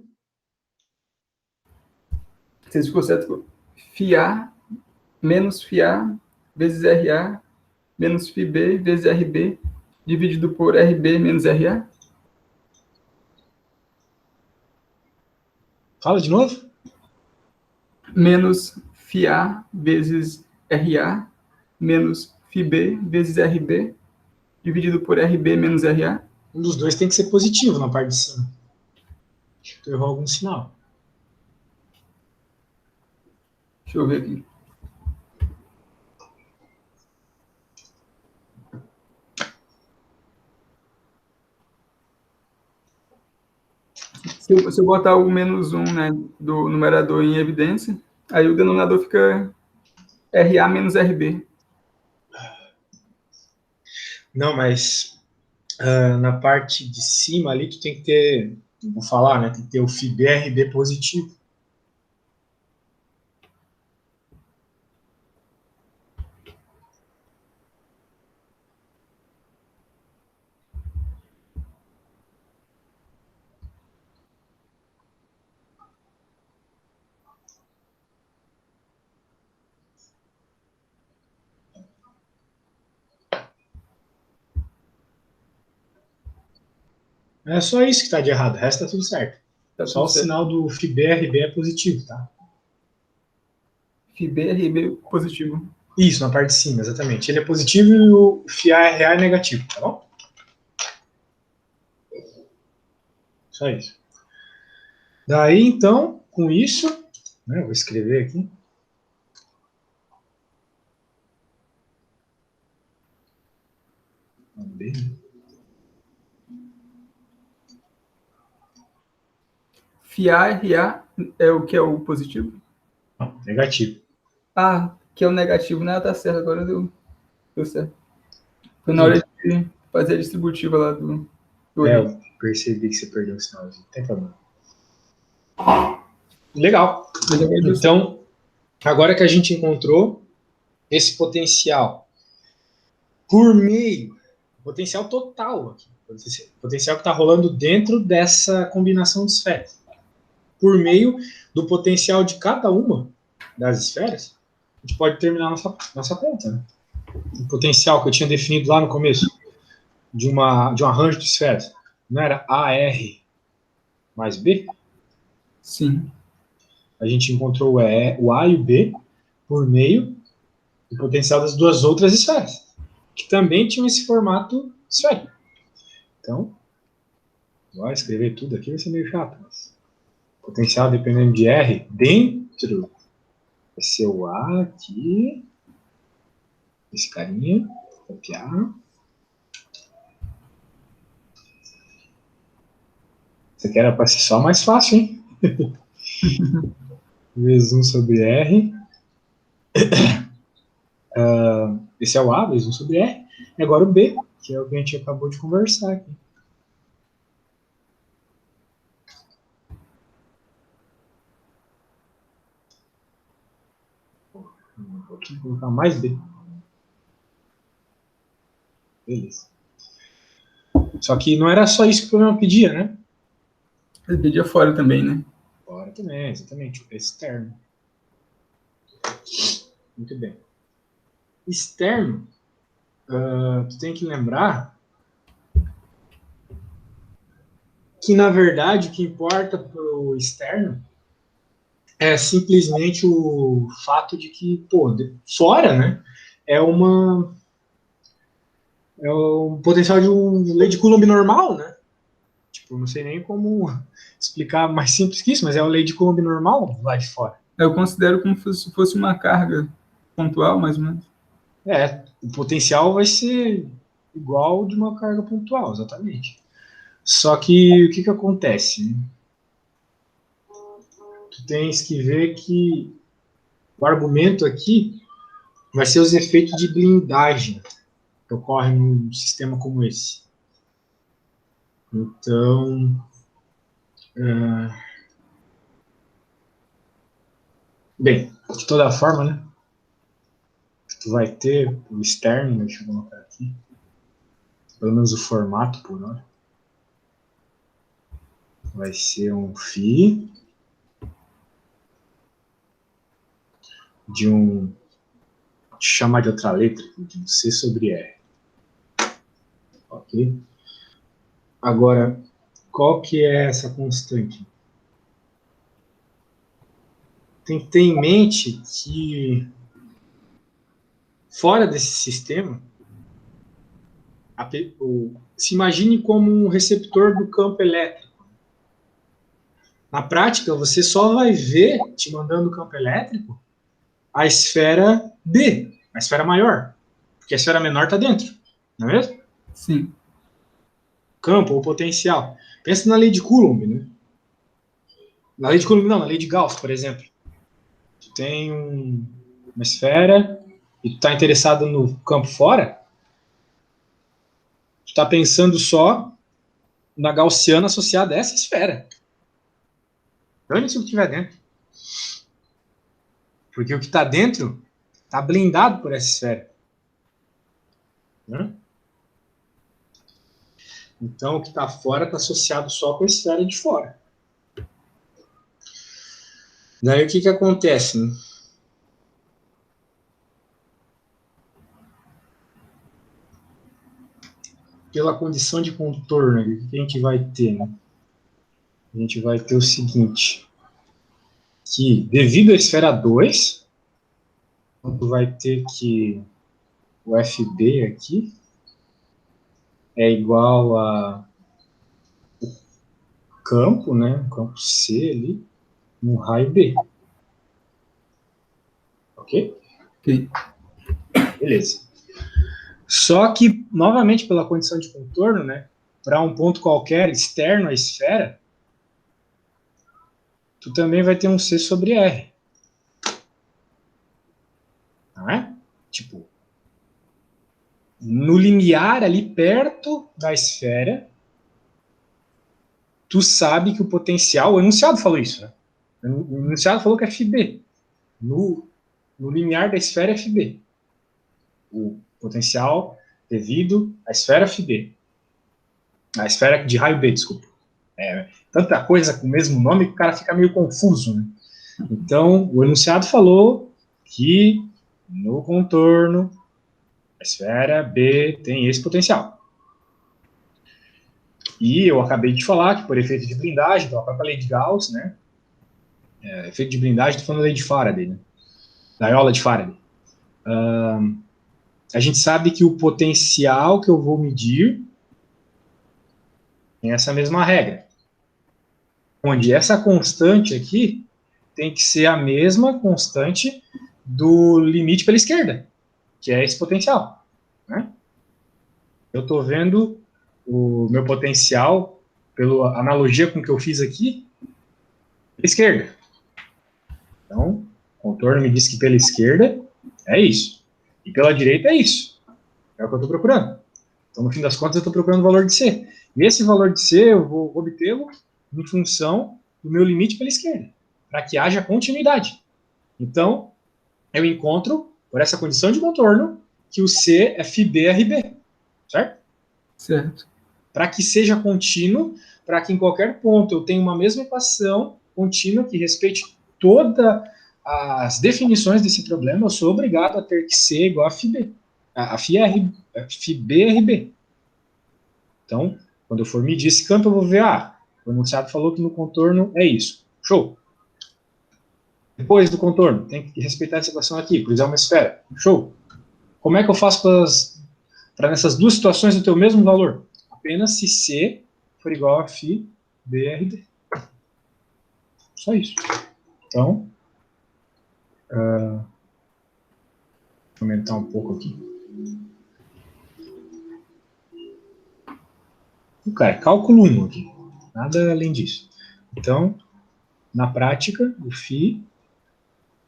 [SPEAKER 2] Vocês ficou certo? FIA menos FIA vezes RA menos FIB vezes RB dividido por RB menos RA?
[SPEAKER 1] Fala de novo.
[SPEAKER 2] Menos FIA vezes RA menos FIB vezes RB dividido por RB menos RA?
[SPEAKER 1] Um dos dois tem que ser positivo na parte de cima. Acho que tu errou algum sinal.
[SPEAKER 2] Deixa eu ver aqui. Se eu botar o menos 1, né, do numerador em evidência, aí o denominador fica RA menos RB.
[SPEAKER 1] Não, mas na parte de cima ali tu tem que ter, vou falar, né? Tem que ter o FIB-RB positivo. É só isso que está de errado, o resto tá tudo certo.
[SPEAKER 2] Tá
[SPEAKER 1] Só
[SPEAKER 2] tudo
[SPEAKER 1] o
[SPEAKER 2] certo.
[SPEAKER 1] sinal do FIB-RB é positivo, tá?
[SPEAKER 2] FIB, RB positivo.
[SPEAKER 1] Isso, na parte de cima, exatamente. Ele é positivo e o FIA-RA é negativo, tá bom? Só isso. Daí, então, com isso, né, vou escrever aqui.
[SPEAKER 2] FIA, RA é o que é o positivo?
[SPEAKER 1] Não, negativo.
[SPEAKER 2] Ah, que é o negativo, né? Tá certo, agora deu certo. Foi na hora
[SPEAKER 1] Isso.
[SPEAKER 2] de fazer a distributiva lá do
[SPEAKER 1] Eu percebi que você perdeu o sinalzinho. Não tem problema. Legal. Então, agora que a gente encontrou esse potencial por meio, potencial total aqui, potencial que está rolando dentro dessa combinação de esferas, por meio do potencial de cada uma das esferas, a gente pode terminar nossa conta. Né? O potencial que eu tinha definido lá no começo de um arranjo de esferas, não era AR mais B?
[SPEAKER 2] Sim.
[SPEAKER 1] A gente encontrou o A e o B por meio do potencial das duas outras esferas, que também tinham esse formato esférico. Então, vai escrever tudo aqui vai ser meio chato, mas potencial dependendo de R dentro vai ser o A aqui, esse carinha, copiar. Isso aqui era para ser só mais fácil, hein? Vezes 1 sobre R. Esse é o A, vezes 1 sobre R. E agora o B, que é o que a gente acabou de conversar aqui. Vou aqui colocar mais B. Beleza. Só que não era só isso que o programa pedia, né?
[SPEAKER 2] Ele pedia fora também, né?
[SPEAKER 1] Fora também, exatamente. O externo. Muito bem. Externo, tu tem que lembrar que, na verdade, o que importa para o externo é simplesmente o fato de que, pô, fora, né, é um potencial de lei de Coulomb normal, né? Tipo, não sei nem como explicar mais simples que isso, mas é a lei de Coulomb normal lá de fora.
[SPEAKER 2] Eu considero como se fosse uma carga pontual, mais ou menos.
[SPEAKER 1] O potencial vai ser igual de uma carga pontual, exatamente. Só que o que acontece? Tu tens que ver que o argumento aqui vai ser os efeitos de blindagem que ocorrem num sistema como esse. Então, bem, de toda forma, né? Tu vai ter o externo, deixa eu colocar aqui, pelo menos o formato por hora. vai ser um φ de um, chamar de outra letra, de um C sobre R. Ok? Agora, qual que é essa constante? Tem que ter em mente que fora desse sistema, se imagine como um receptor do campo elétrico. Na prática, você só vai ver, te mandando o campo elétrico, a esfera B, a esfera maior. Porque a esfera menor está dentro, não é mesmo?
[SPEAKER 2] Sim.
[SPEAKER 1] Campo ou potencial. Pensa na lei de Coulomb, né? Na lei de Coulomb não, na lei de Gauss, por exemplo. Tu tem uma esfera e tu está interessado no campo fora, tu está pensando só na gaussiana associada a essa esfera. Dane-se o que tiver dentro. Porque o que está dentro está blindado por essa esfera. Né? Então, o que está fora está associado só com a esfera de fora. Daí, o que acontece? Né? Pela condição de contorno, o que a gente vai ter? Né? A gente vai ter o seguinte, que devido à esfera 2, tu vai ter que o FB aqui é igual a campo, né? Campo C ali, no raio B. Ok?
[SPEAKER 2] Ok.
[SPEAKER 1] Beleza. Só que, novamente, pela condição de contorno, né? Para um ponto qualquer externo à esfera, tu também vai ter um C sobre R. Não é? Tipo, no limiar ali perto da esfera, tu sabe que o potencial, o enunciado falou isso, né? O enunciado falou que é FB. No limiar da esfera é FB. O potencial devido à esfera FB. A esfera de raio B, desculpa. Tanta coisa com o mesmo nome que o cara fica meio confuso, né? Então, o enunciado falou que no contorno, a esfera B tem esse potencial. E eu acabei de falar que por efeito de blindagem, pela própria lei de Gauss, né? Efeito de blindagem, estou falando da lei de Faraday, né? Da gaiola de Faraday. A gente sabe que o potencial que eu vou medir tem essa mesma regra. Onde essa constante aqui tem que ser a mesma constante do limite pela esquerda, que é esse potencial. Né? Eu estou vendo o meu potencial, pela analogia com o que eu fiz aqui, pela esquerda. Então, o contorno me diz que pela esquerda é isso. E pela direita é isso. É o que eu estou procurando. Então, no fim das contas, eu estou procurando o valor de C. E esse valor de C eu vou obtê-lo em função do meu limite pela esquerda, para que haja continuidade. Então, eu encontro, por essa condição de contorno, que o C é φB-RB. Certo?
[SPEAKER 2] Certo.
[SPEAKER 1] Para que seja contínuo, para que em qualquer ponto eu tenha uma mesma equação contínua que respeite todas as definições desse problema, eu sou obrigado a ter que C igual a φB. A φB-RB. Então, quando eu for medir esse campo, eu vou ver, o enunciado falou que no contorno é isso. Show. Depois do contorno, tem que respeitar essa equação aqui, pois é uma esfera. Show. Como é que eu faço para nessas duas situações eu ter o mesmo valor? Apenas se C for igual a φ BRD. Só isso. Então, vou aumentar um pouco aqui. Cara, cálculo 1 aqui. Nada além disso. Então, na prática, o φ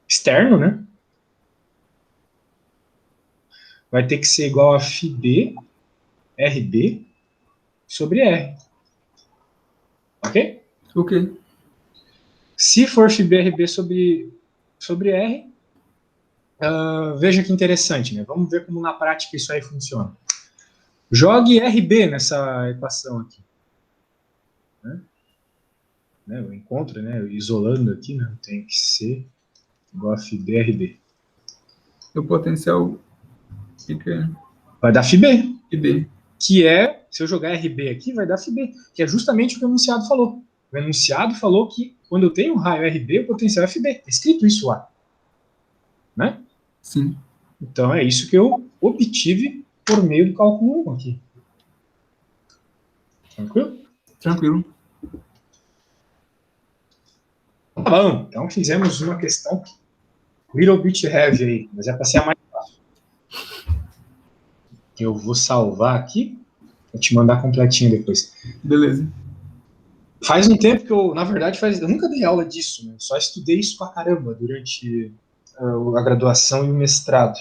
[SPEAKER 1] externo, né? Vai ter que ser igual a φB, RB, sobre R. Ok?
[SPEAKER 2] Ok.
[SPEAKER 1] Se for φB-RB sobre R, veja que interessante, né? Vamos ver como na prática isso aí funciona. Jogue RB nessa equação aqui. Né? né, eu encontro, né, isolando aqui, né, tem que ser igual a FB.
[SPEAKER 2] O potencial fica
[SPEAKER 1] Vai dar FB,
[SPEAKER 2] FB.
[SPEAKER 1] que é, se eu jogar RB aqui, vai dar FB, que é justamente o que o enunciado falou. O enunciado falou que quando eu tenho um raio RB, o potencial é FB. É escrito isso lá. Né?
[SPEAKER 2] Sim.
[SPEAKER 1] Então é isso que eu obtive por meio do cálculo 1 aqui. Tranquilo?
[SPEAKER 2] Tranquilo.
[SPEAKER 1] Tá bom, então fizemos uma questão little bit heavy aí, mas é para ser a mais fácil. Eu vou salvar aqui, vou te mandar completinho depois.
[SPEAKER 2] Beleza.
[SPEAKER 1] Faz um tempo que eu, na verdade, eu nunca dei aula disso, né? Só estudei isso pra caramba durante a graduação e o mestrado.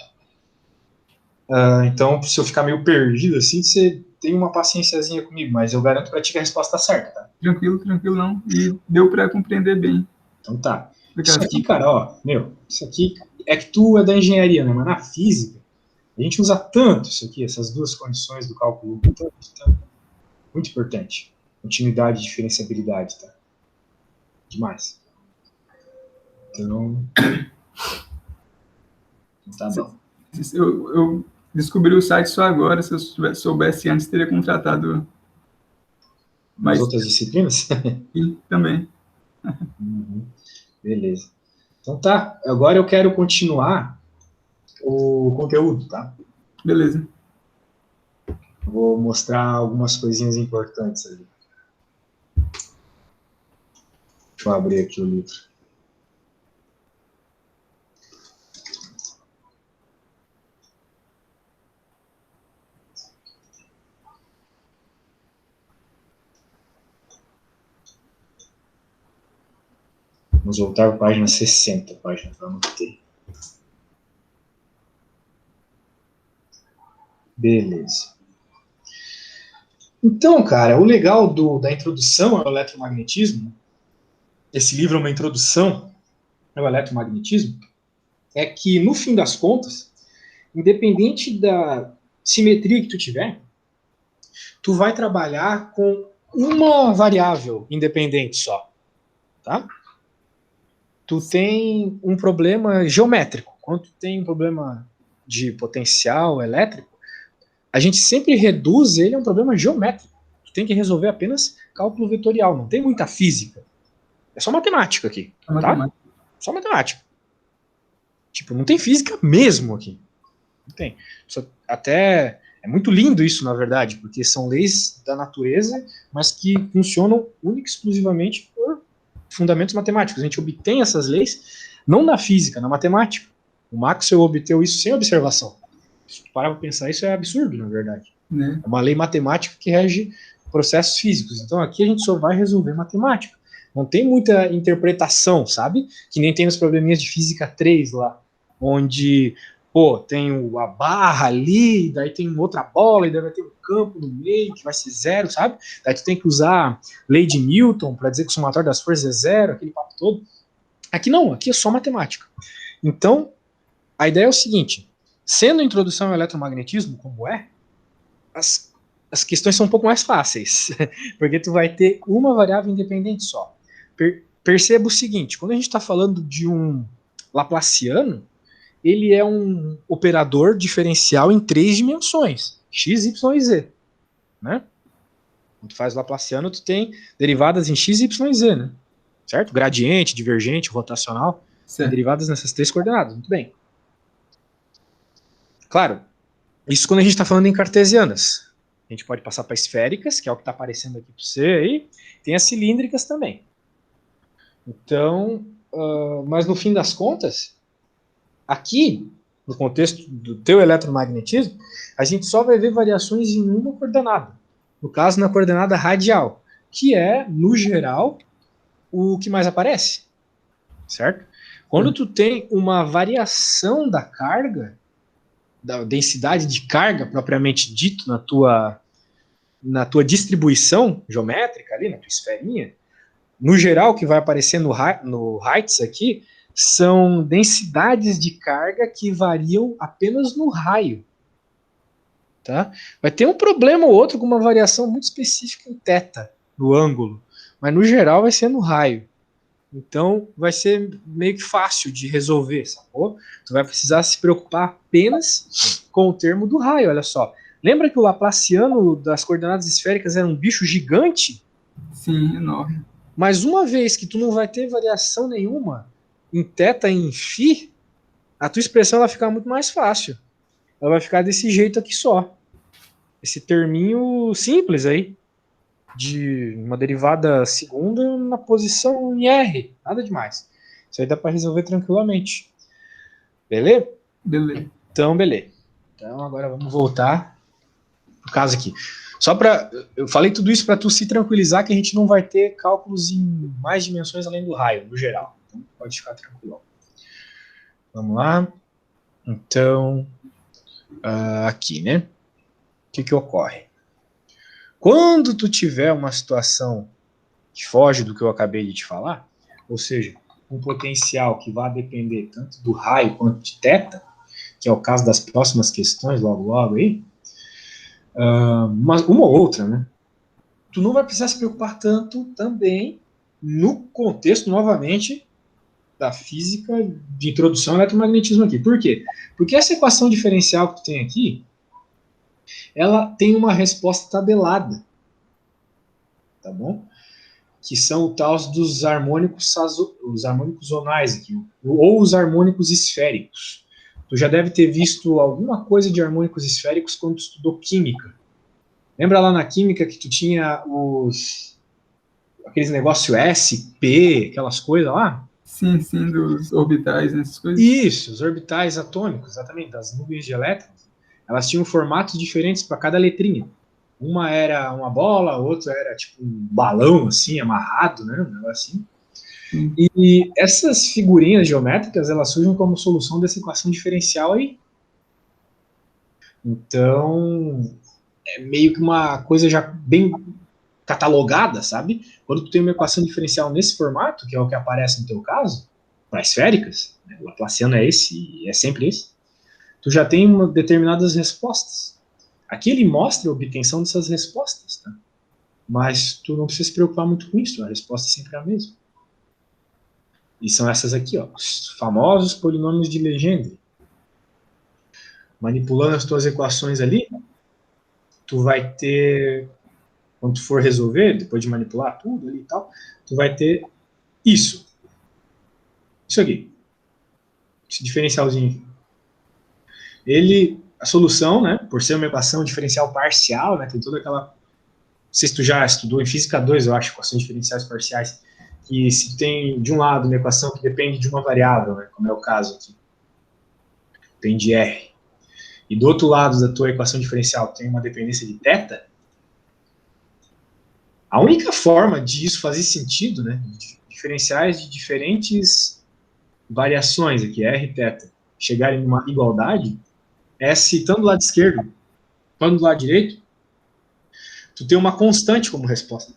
[SPEAKER 1] Então, se eu ficar meio perdido assim, você tem uma paciênciazinha comigo, mas eu garanto pra ti que a resposta tá certa, tá?
[SPEAKER 2] Tranquilo não. E deu para compreender bem.
[SPEAKER 1] Então tá. Isso aqui, cara, ó, isso aqui é que tu é da engenharia, né? Mas na física, a gente usa tanto isso aqui, essas duas condições do cálculo, tanto. Muito importante. Continuidade e diferenciabilidade, tá? Demais. Então, tá bom.
[SPEAKER 2] Eu descobri o site só agora. Se eu soubesse antes, teria contratado
[SPEAKER 1] Nas outras disciplinas?
[SPEAKER 2] E também.
[SPEAKER 1] Uhum. Beleza. Então tá, agora eu quero continuar o conteúdo, tá?
[SPEAKER 2] Beleza.
[SPEAKER 1] Vou mostrar algumas coisinhas importantes ali. Deixa eu abrir aqui o livro. Vamos voltar para a página 60, página para anotar. Beleza. Então, cara, o legal da introdução ao eletromagnetismo, esse livro é uma introdução ao eletromagnetismo, é que, no fim das contas, independente da simetria que tu tiver, tu vai trabalhar com uma variável independente só, tá? Tu tem um problema geométrico. Quando tu tem um problema de potencial elétrico, a gente sempre reduz ele a um problema geométrico. Tu tem que resolver apenas cálculo vetorial, não tem muita física. É só matemática aqui, tá? Só matemática. Tipo, não tem física mesmo aqui. Não tem. Até é muito lindo isso, na verdade, porque são leis da natureza, mas que funcionam única e exclusivamente por fundamentos matemáticos. A gente obtém essas leis não na física, na matemática. O Maxwell obteve isso sem observação. Se tu parar para pensar, isso é absurdo, na verdade.
[SPEAKER 2] Né?
[SPEAKER 1] É uma lei matemática que rege processos físicos. Então aqui a gente só vai resolver matemática. Não tem muita interpretação, sabe? Que nem tem os probleminhas de física 3 lá, onde, pô, tem a barra ali, daí tem outra bola, e daí vai ter um campo no meio que vai ser zero, sabe? Daí tu tem que usar lei de Newton para dizer que o somatório das forças é zero, aquele papo todo. Aqui não, aqui é só matemática. Então, a ideia é o seguinte, sendo a introdução ao eletromagnetismo, como é, as questões são um pouco mais fáceis, porque tu vai ter uma variável independente só. Perceba o seguinte, quando a gente está falando de um Laplaciano, ele é um operador diferencial em 3 dimensões, x, y e z. Né? Quando tu faz Laplaciano, tu tem derivadas em x, y e z, né? Certo? Gradiente, divergente, rotacional, tem derivadas nessas 3 coordenadas, muito bem. Claro, isso quando a gente está falando em cartesianas. A gente pode passar para esféricas, que é o que está aparecendo aqui para você aí. Tem as cilíndricas também. Então, mas no fim das contas, aqui, no contexto do teu eletromagnetismo, a gente só vai ver variações em uma coordenada. No caso, na coordenada radial, que é, no geral, o que mais aparece. Certo? Quando tu tem uma variação da carga, da densidade de carga propriamente dito na tua distribuição geométrica ali, na tua esferinha, no geral, o que vai aparecer no Heights aqui são densidades de carga que variam apenas no raio. Tá? Vai ter um problema ou outro com uma variação muito específica em θ, no ângulo, mas no geral vai ser no raio. Então vai ser meio que fácil de resolver, sacou? Tu vai precisar se preocupar apenas com o termo do raio, olha só. Lembra que o Laplaciano das coordenadas esféricas era um bicho gigante?
[SPEAKER 2] Sim, enorme.
[SPEAKER 1] Mas uma vez que tu não vai ter variação nenhuma em θ e em φ, a tua expressão vai ficar muito mais fácil. Ela vai ficar desse jeito aqui só. Esse terminho simples aí, de uma derivada segunda na posição em R. Nada demais. Isso aí dá para resolver tranquilamente. Beleza?
[SPEAKER 2] Beleza.
[SPEAKER 1] Então, beleza. Então, agora vamos voltar pro caso aqui. Só para... Eu falei tudo isso para tu se tranquilizar que a gente não vai ter cálculos em mais dimensões além do raio, no geral. Então, pode ficar tranquilo. Vamos lá. Então, aqui, né? O que ocorre? Quando tu tiver uma situação que foge do que eu acabei de te falar, ou seja, um potencial que vai depender tanto do raio quanto de θ, que é o caso das próximas questões, logo aí, mas uma ou outra, né? Tu não vai precisar se preocupar tanto também no contexto, novamente, da física de introdução ao eletromagnetismo aqui. Por quê? Porque essa equação diferencial que tu tem aqui, ela tem uma resposta tabelada, tá bom? Que são o tal dos harmônicos, os harmônicos zonais aqui, ou os harmônicos esféricos. Tu já deve ter visto alguma coisa de harmônicos esféricos quando tu estudou química. Lembra lá na química que tu tinha aqueles negócios S, P, aquelas coisas lá?
[SPEAKER 2] Sim, dos orbitais, essas coisas.
[SPEAKER 1] Isso, os orbitais atômicos, exatamente, das nuvens de elétrons. Elas tinham formatos diferentes para cada letrinha. Uma era uma bola, a outra era tipo um balão, assim, amarrado, né? Um negócio assim. E essas figurinhas geométricas, elas surgem como solução dessa equação diferencial aí. Então, é meio que uma coisa já bem catalogada, sabe? Quando tu tem uma equação diferencial nesse formato, que é o que aparece no teu caso, para esféricas, né? O Laplaciano é esse, é sempre esse, tu já tem determinadas respostas. Aqui ele mostra a obtenção dessas respostas, tá? Mas tu não precisa se preocupar muito com isso, a resposta é sempre a mesma. E são essas aqui, ó, os famosos polinômios de Legendre. Manipulando as tuas equações ali, tu vai ter, quando tu for resolver, depois de manipular tudo ali e tal, tu vai ter isso. Isso aqui. Esse diferencialzinho. Ele, a solução, né, por ser uma equação diferencial parcial, né, tem toda aquela... Não sei se tu já estudou em Física 2, eu acho, equações diferenciais parciais, que se tem, de um lado, uma equação que depende de uma variável, né, como é o caso aqui, tem de R, e do outro lado da tua equação diferencial tem uma dependência de θ, a única forma de isso fazer sentido, né, de diferenciais de diferentes variações aqui, R e θ, chegarem numa igualdade, é se tanto do lado esquerdo quanto do lado direito, tu tem uma constante como resposta.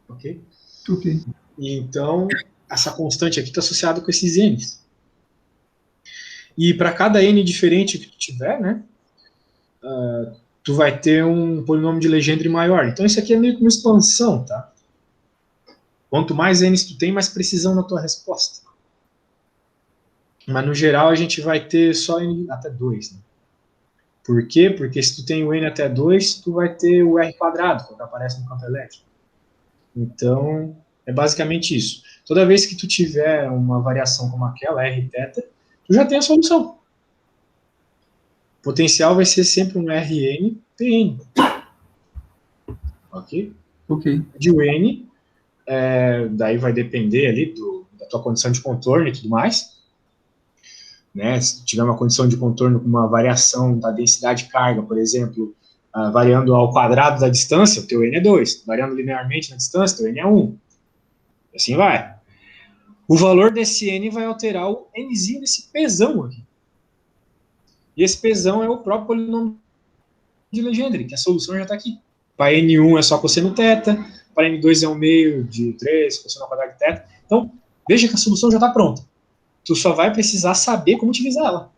[SPEAKER 1] Ok?
[SPEAKER 2] Ok.
[SPEAKER 1] E então, essa constante aqui está associada com esses n's. E para cada n diferente que tu tiver, né, tu vai ter um polinômio de Legendre maior. Então isso aqui é meio que uma expansão, tá? Quanto mais n's tu tem, mais precisão na tua resposta. Mas no geral a gente vai ter só n até 2. Né? Por quê? Porque se tu tem o n até 2, tu vai ter o r quadrado, que aparece no campo elétrico. Então, é basicamente isso. Toda vez que tu tiver uma variação como aquela, r e θ, tu já tem a solução. O potencial vai ser sempre um Rn Pn. Ok?
[SPEAKER 2] Ok.
[SPEAKER 1] De o n, daí vai depender ali da tua condição de contorno e tudo mais. Né? Se tiver uma condição de contorno com uma variação da densidade de carga, por exemplo, variando ao quadrado da distância, o teu n é 2. Variando linearmente na distância, o teu n é 1. Assim vai. O valor desse n vai alterar o nzinho desse pzão aqui. E esse pzão é o próprio polinômio de Legendre, que a solução já está aqui. Para n1 é só cosseno θ, para n2 é 1 meio de 3, cosseno ao quadrado de θ. Então, veja que a solução já está pronta. Tu só vai precisar saber como utilizar ela.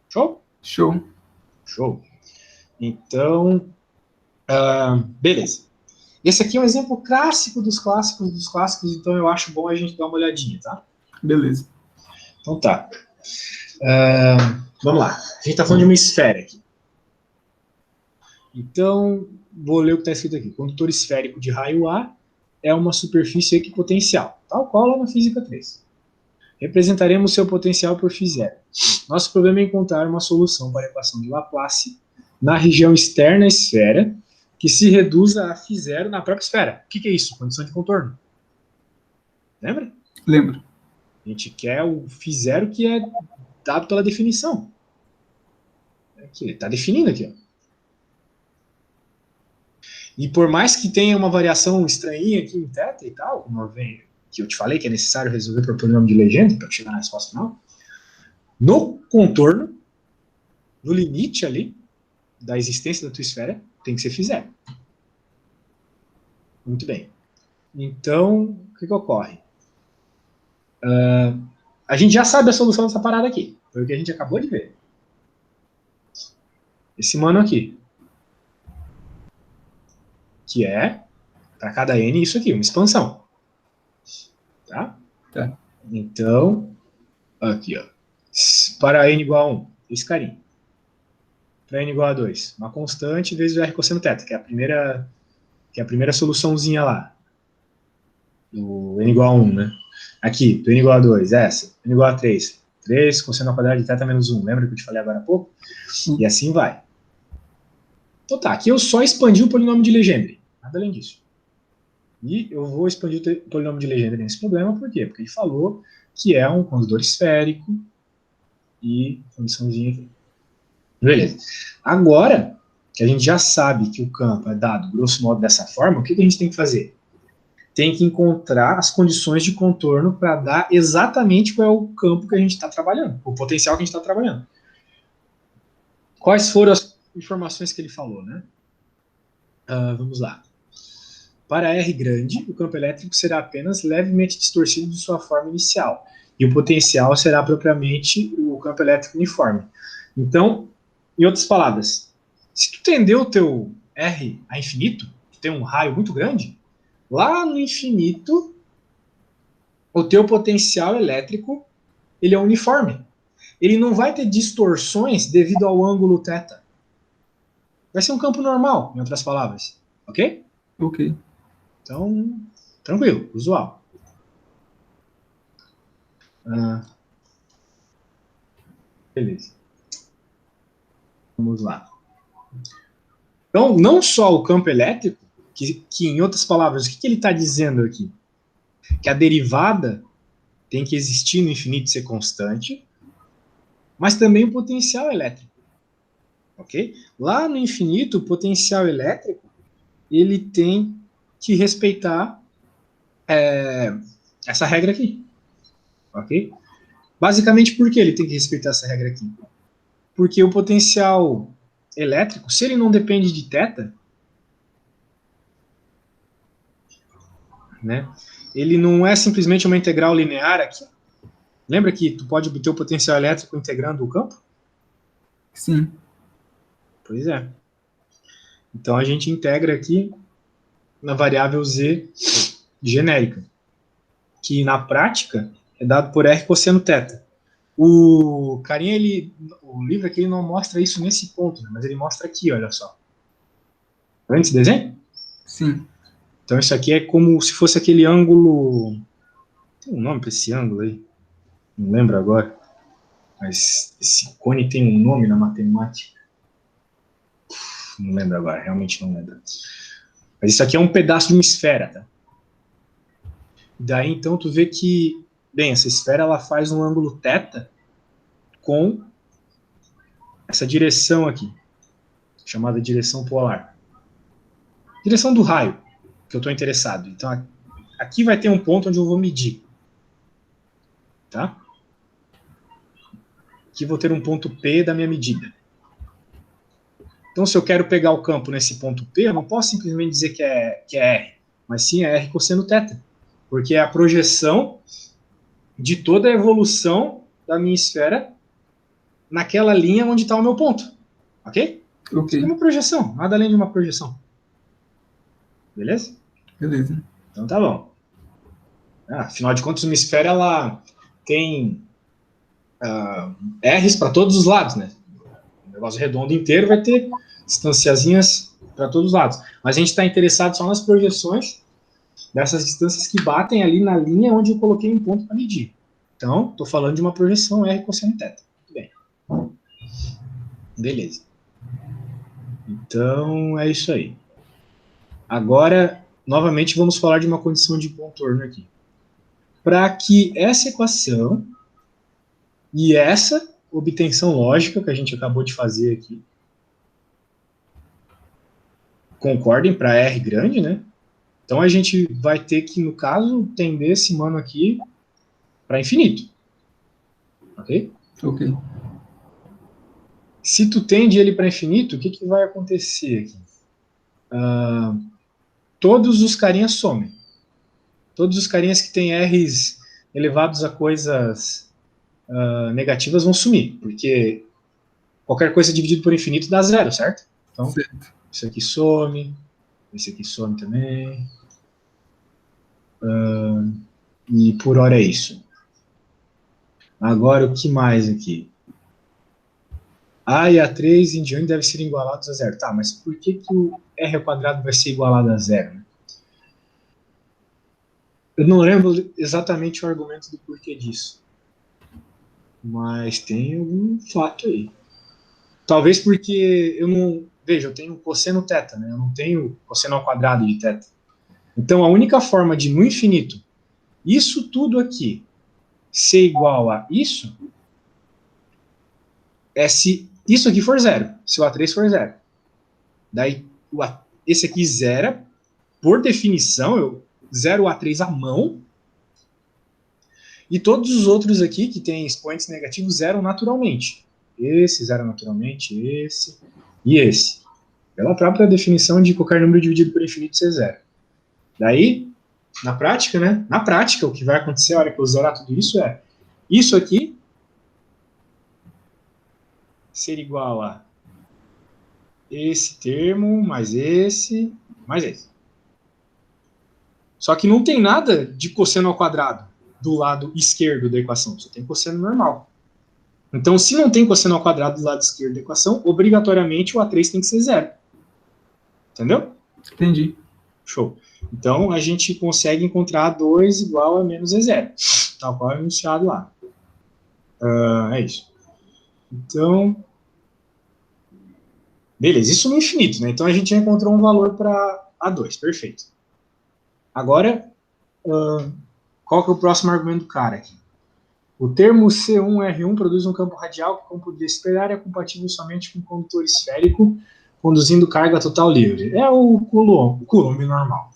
[SPEAKER 1] Show?
[SPEAKER 2] Show.
[SPEAKER 1] Show. Então, beleza. Esse aqui é um exemplo clássico dos clássicos, então eu acho bom a gente dar uma olhadinha, tá?
[SPEAKER 2] Beleza.
[SPEAKER 1] Então tá. Vamos lá. A gente tá falando de uma esfera aqui. Então, vou ler o que está escrito aqui. Condutor esférico de raio A é uma superfície equipotencial, tal qual lá na física 3. Representaremos seu potencial por φ0. Nosso problema é encontrar uma solução para a equação de Laplace na região externa à esfera que se reduza a φ0 na própria esfera. O que é isso? Condição de contorno. Lembra?
[SPEAKER 2] Lembro.
[SPEAKER 1] A gente quer o φ0 que é dado pela definição. Aqui, está definindo aqui, ó. E por mais que tenha uma variação estranhinha aqui em θ e tal, que eu te falei que é necessário resolver por polinômio de legenda para chegar na resposta final, no contorno, no limite ali da existência da tua esfera, tem que ser φ0. Muito bem. Então, o que ocorre? A gente já sabe a solução dessa parada aqui. Foi o que a gente acabou de ver. Esse mano aqui. Que é, para cada n, isso aqui, uma expansão. Tá?
[SPEAKER 2] Tá.
[SPEAKER 1] Então, aqui, ó. Para n igual a 1, esse carinha. Para n igual a 2, uma constante vezes o r cosseno θ, que é a primeira soluçãozinha lá. Do n igual a 1, né? Aqui, do n igual a 2, essa. N igual a 3. 3 cosseno ao quadrado de θ menos 1. Lembra que eu te falei agora há pouco? E assim vai. Então tá, aqui eu só expandi o polinômio de Legendre. Nada além disso. E eu vou expandir o polinômio de Legendre nesse problema, por quê? Porque ele falou que é um condutor esférico e condiçãozinha aqui. Beleza. Agora que a gente já sabe que o campo é dado, grosso modo, dessa forma, o que a gente tem que fazer? Tem que encontrar as condições de contorno para dar exatamente qual é o campo que a gente está trabalhando, o potencial que a gente está trabalhando. Quais foram as informações que ele falou, né? Vamos lá. Para R grande, o campo elétrico será apenas levemente distorcido de sua forma inicial, e o potencial será propriamente o campo elétrico uniforme. Então, em outras palavras, se tu tender o teu R a infinito, tu tem um raio muito grande, lá no infinito, o teu potencial elétrico, ele é uniforme. Ele não vai ter distorções devido ao ângulo θ. Vai ser um campo normal, em outras palavras. Ok?
[SPEAKER 2] Ok.
[SPEAKER 1] Então, tranquilo, usual. Beleza. Vamos lá. Então, não só o campo elétrico, que em outras palavras, o que ele está dizendo aqui? Que a derivada tem que existir no infinito e ser constante, mas também o potencial elétrico. Ok? Lá no infinito, o potencial elétrico, ele tem que respeitar essa regra aqui. Ok? Basicamente, por que ele tem que respeitar essa regra aqui? Porque o potencial elétrico, se ele não depende de θ, né, ele não é simplesmente uma integral linear aqui. Lembra que tu pode obter o potencial elétrico integrando o campo?
[SPEAKER 2] Sim.
[SPEAKER 1] Pois é. Então a gente integra aqui na variável z genérica, que na prática é dado por r cosseno θ. O carinha, o livro aqui ele não mostra isso nesse ponto, né, mas ele mostra aqui, olha só. Tá vendo esse desenho?
[SPEAKER 2] Sim.
[SPEAKER 1] Então isso aqui é como se fosse aquele ângulo... Tem um nome para esse ângulo aí? Não lembro agora. Mas esse cone tem um nome na matemática. Não lembro agora, realmente não lembro. Mas isso aqui é um pedaço de uma esfera, tá? Daí então tu vê que, bem, essa esfera ela faz um ângulo θ com essa direção aqui, chamada direção polar. Direção do raio, que eu estou interessado. Então aqui vai ter um ponto onde eu vou medir. Tá? Aqui vou ter um ponto P da minha medida. Então, se eu quero pegar o campo nesse ponto P, eu não posso simplesmente dizer que é R, mas sim é R cosseno θ, porque é a projeção de toda a evolução da minha esfera naquela linha onde está o meu ponto. Ok?
[SPEAKER 2] Ok.
[SPEAKER 1] Isso é uma projeção, nada além de uma projeção. Beleza?
[SPEAKER 2] Beleza.
[SPEAKER 1] Então tá bom. Afinal de contas, uma esfera ela tem R's para todos os lados, né? O negócio redondo inteiro vai ter distanciazinhas para todos os lados. Mas a gente está interessado só nas projeções dessas distâncias que batem ali na linha onde eu coloquei um ponto para medir. Então, estou falando de uma projeção R cosseno θ. Muito bem. Beleza. Então, é isso aí. Agora, novamente, vamos falar de uma condição de contorno aqui. Para que essa equação e essa obtenção lógica que a gente acabou de fazer aqui concordem para R grande, né? Então a gente vai ter que, no caso, tender esse mano aqui para infinito. Ok?
[SPEAKER 2] Ok.
[SPEAKER 1] Se tu tende ele para infinito, o que, que vai acontecer aqui? Todos os carinhas somem. Todos os carinhas que têm R's elevados a coisas negativas vão sumir, porque qualquer coisa dividido por infinito dá zero, certo? Então,
[SPEAKER 2] Certo.
[SPEAKER 1] isso aqui some, esse aqui some também. E por hora é isso. Agora, o que mais aqui? A e A3 em diante devem ser igualados a zero. Tá, mas por que, que o R ao quadrado vai ser igualado a zero? Eu não lembro exatamente o argumento do porquê disso. Mas tem algum fato aí. Talvez porque eu não... Veja, eu tenho cosseno θ, né? Eu não tenho cosseno ao quadrado de θ. Então, a única forma de, no infinito, isso tudo aqui ser igual a isso é se isso aqui for zero, se o A3 for zero. Daí, esse aqui zera, por definição, eu zero o A3 à mão, e todos os outros aqui, que têm expoentes negativos, zeram naturalmente. Esse zera naturalmente, esse e esse. Pela própria definição de qualquer número dividido por infinito ser zero. Daí, na prática, né? Na prática, o que vai acontecer na hora que eu zerar tudo isso é isso aqui ser igual a esse termo, mais esse, mais esse. Só que não tem nada de cosseno ao quadrado do lado esquerdo da equação, só tem cosseno normal. Então, se não tem cosseno ao quadrado do lado esquerdo da equação, obrigatoriamente o A3 tem que ser zero. Entendeu?
[SPEAKER 2] Entendi.
[SPEAKER 1] Show. Então, a gente consegue encontrar A2 igual a menos E0, tal qual é enunciado lá. É isso. Então, beleza, isso no infinito, né? Então, a gente já encontrou um valor para A2, perfeito. Agora, qual que é o próximo argumento do cara aqui? O termo C1R1 produz um campo radial que, como poderia esperar, é compatível somente com um condutor esférico conduzindo carga total livre. É o Coulomb normal.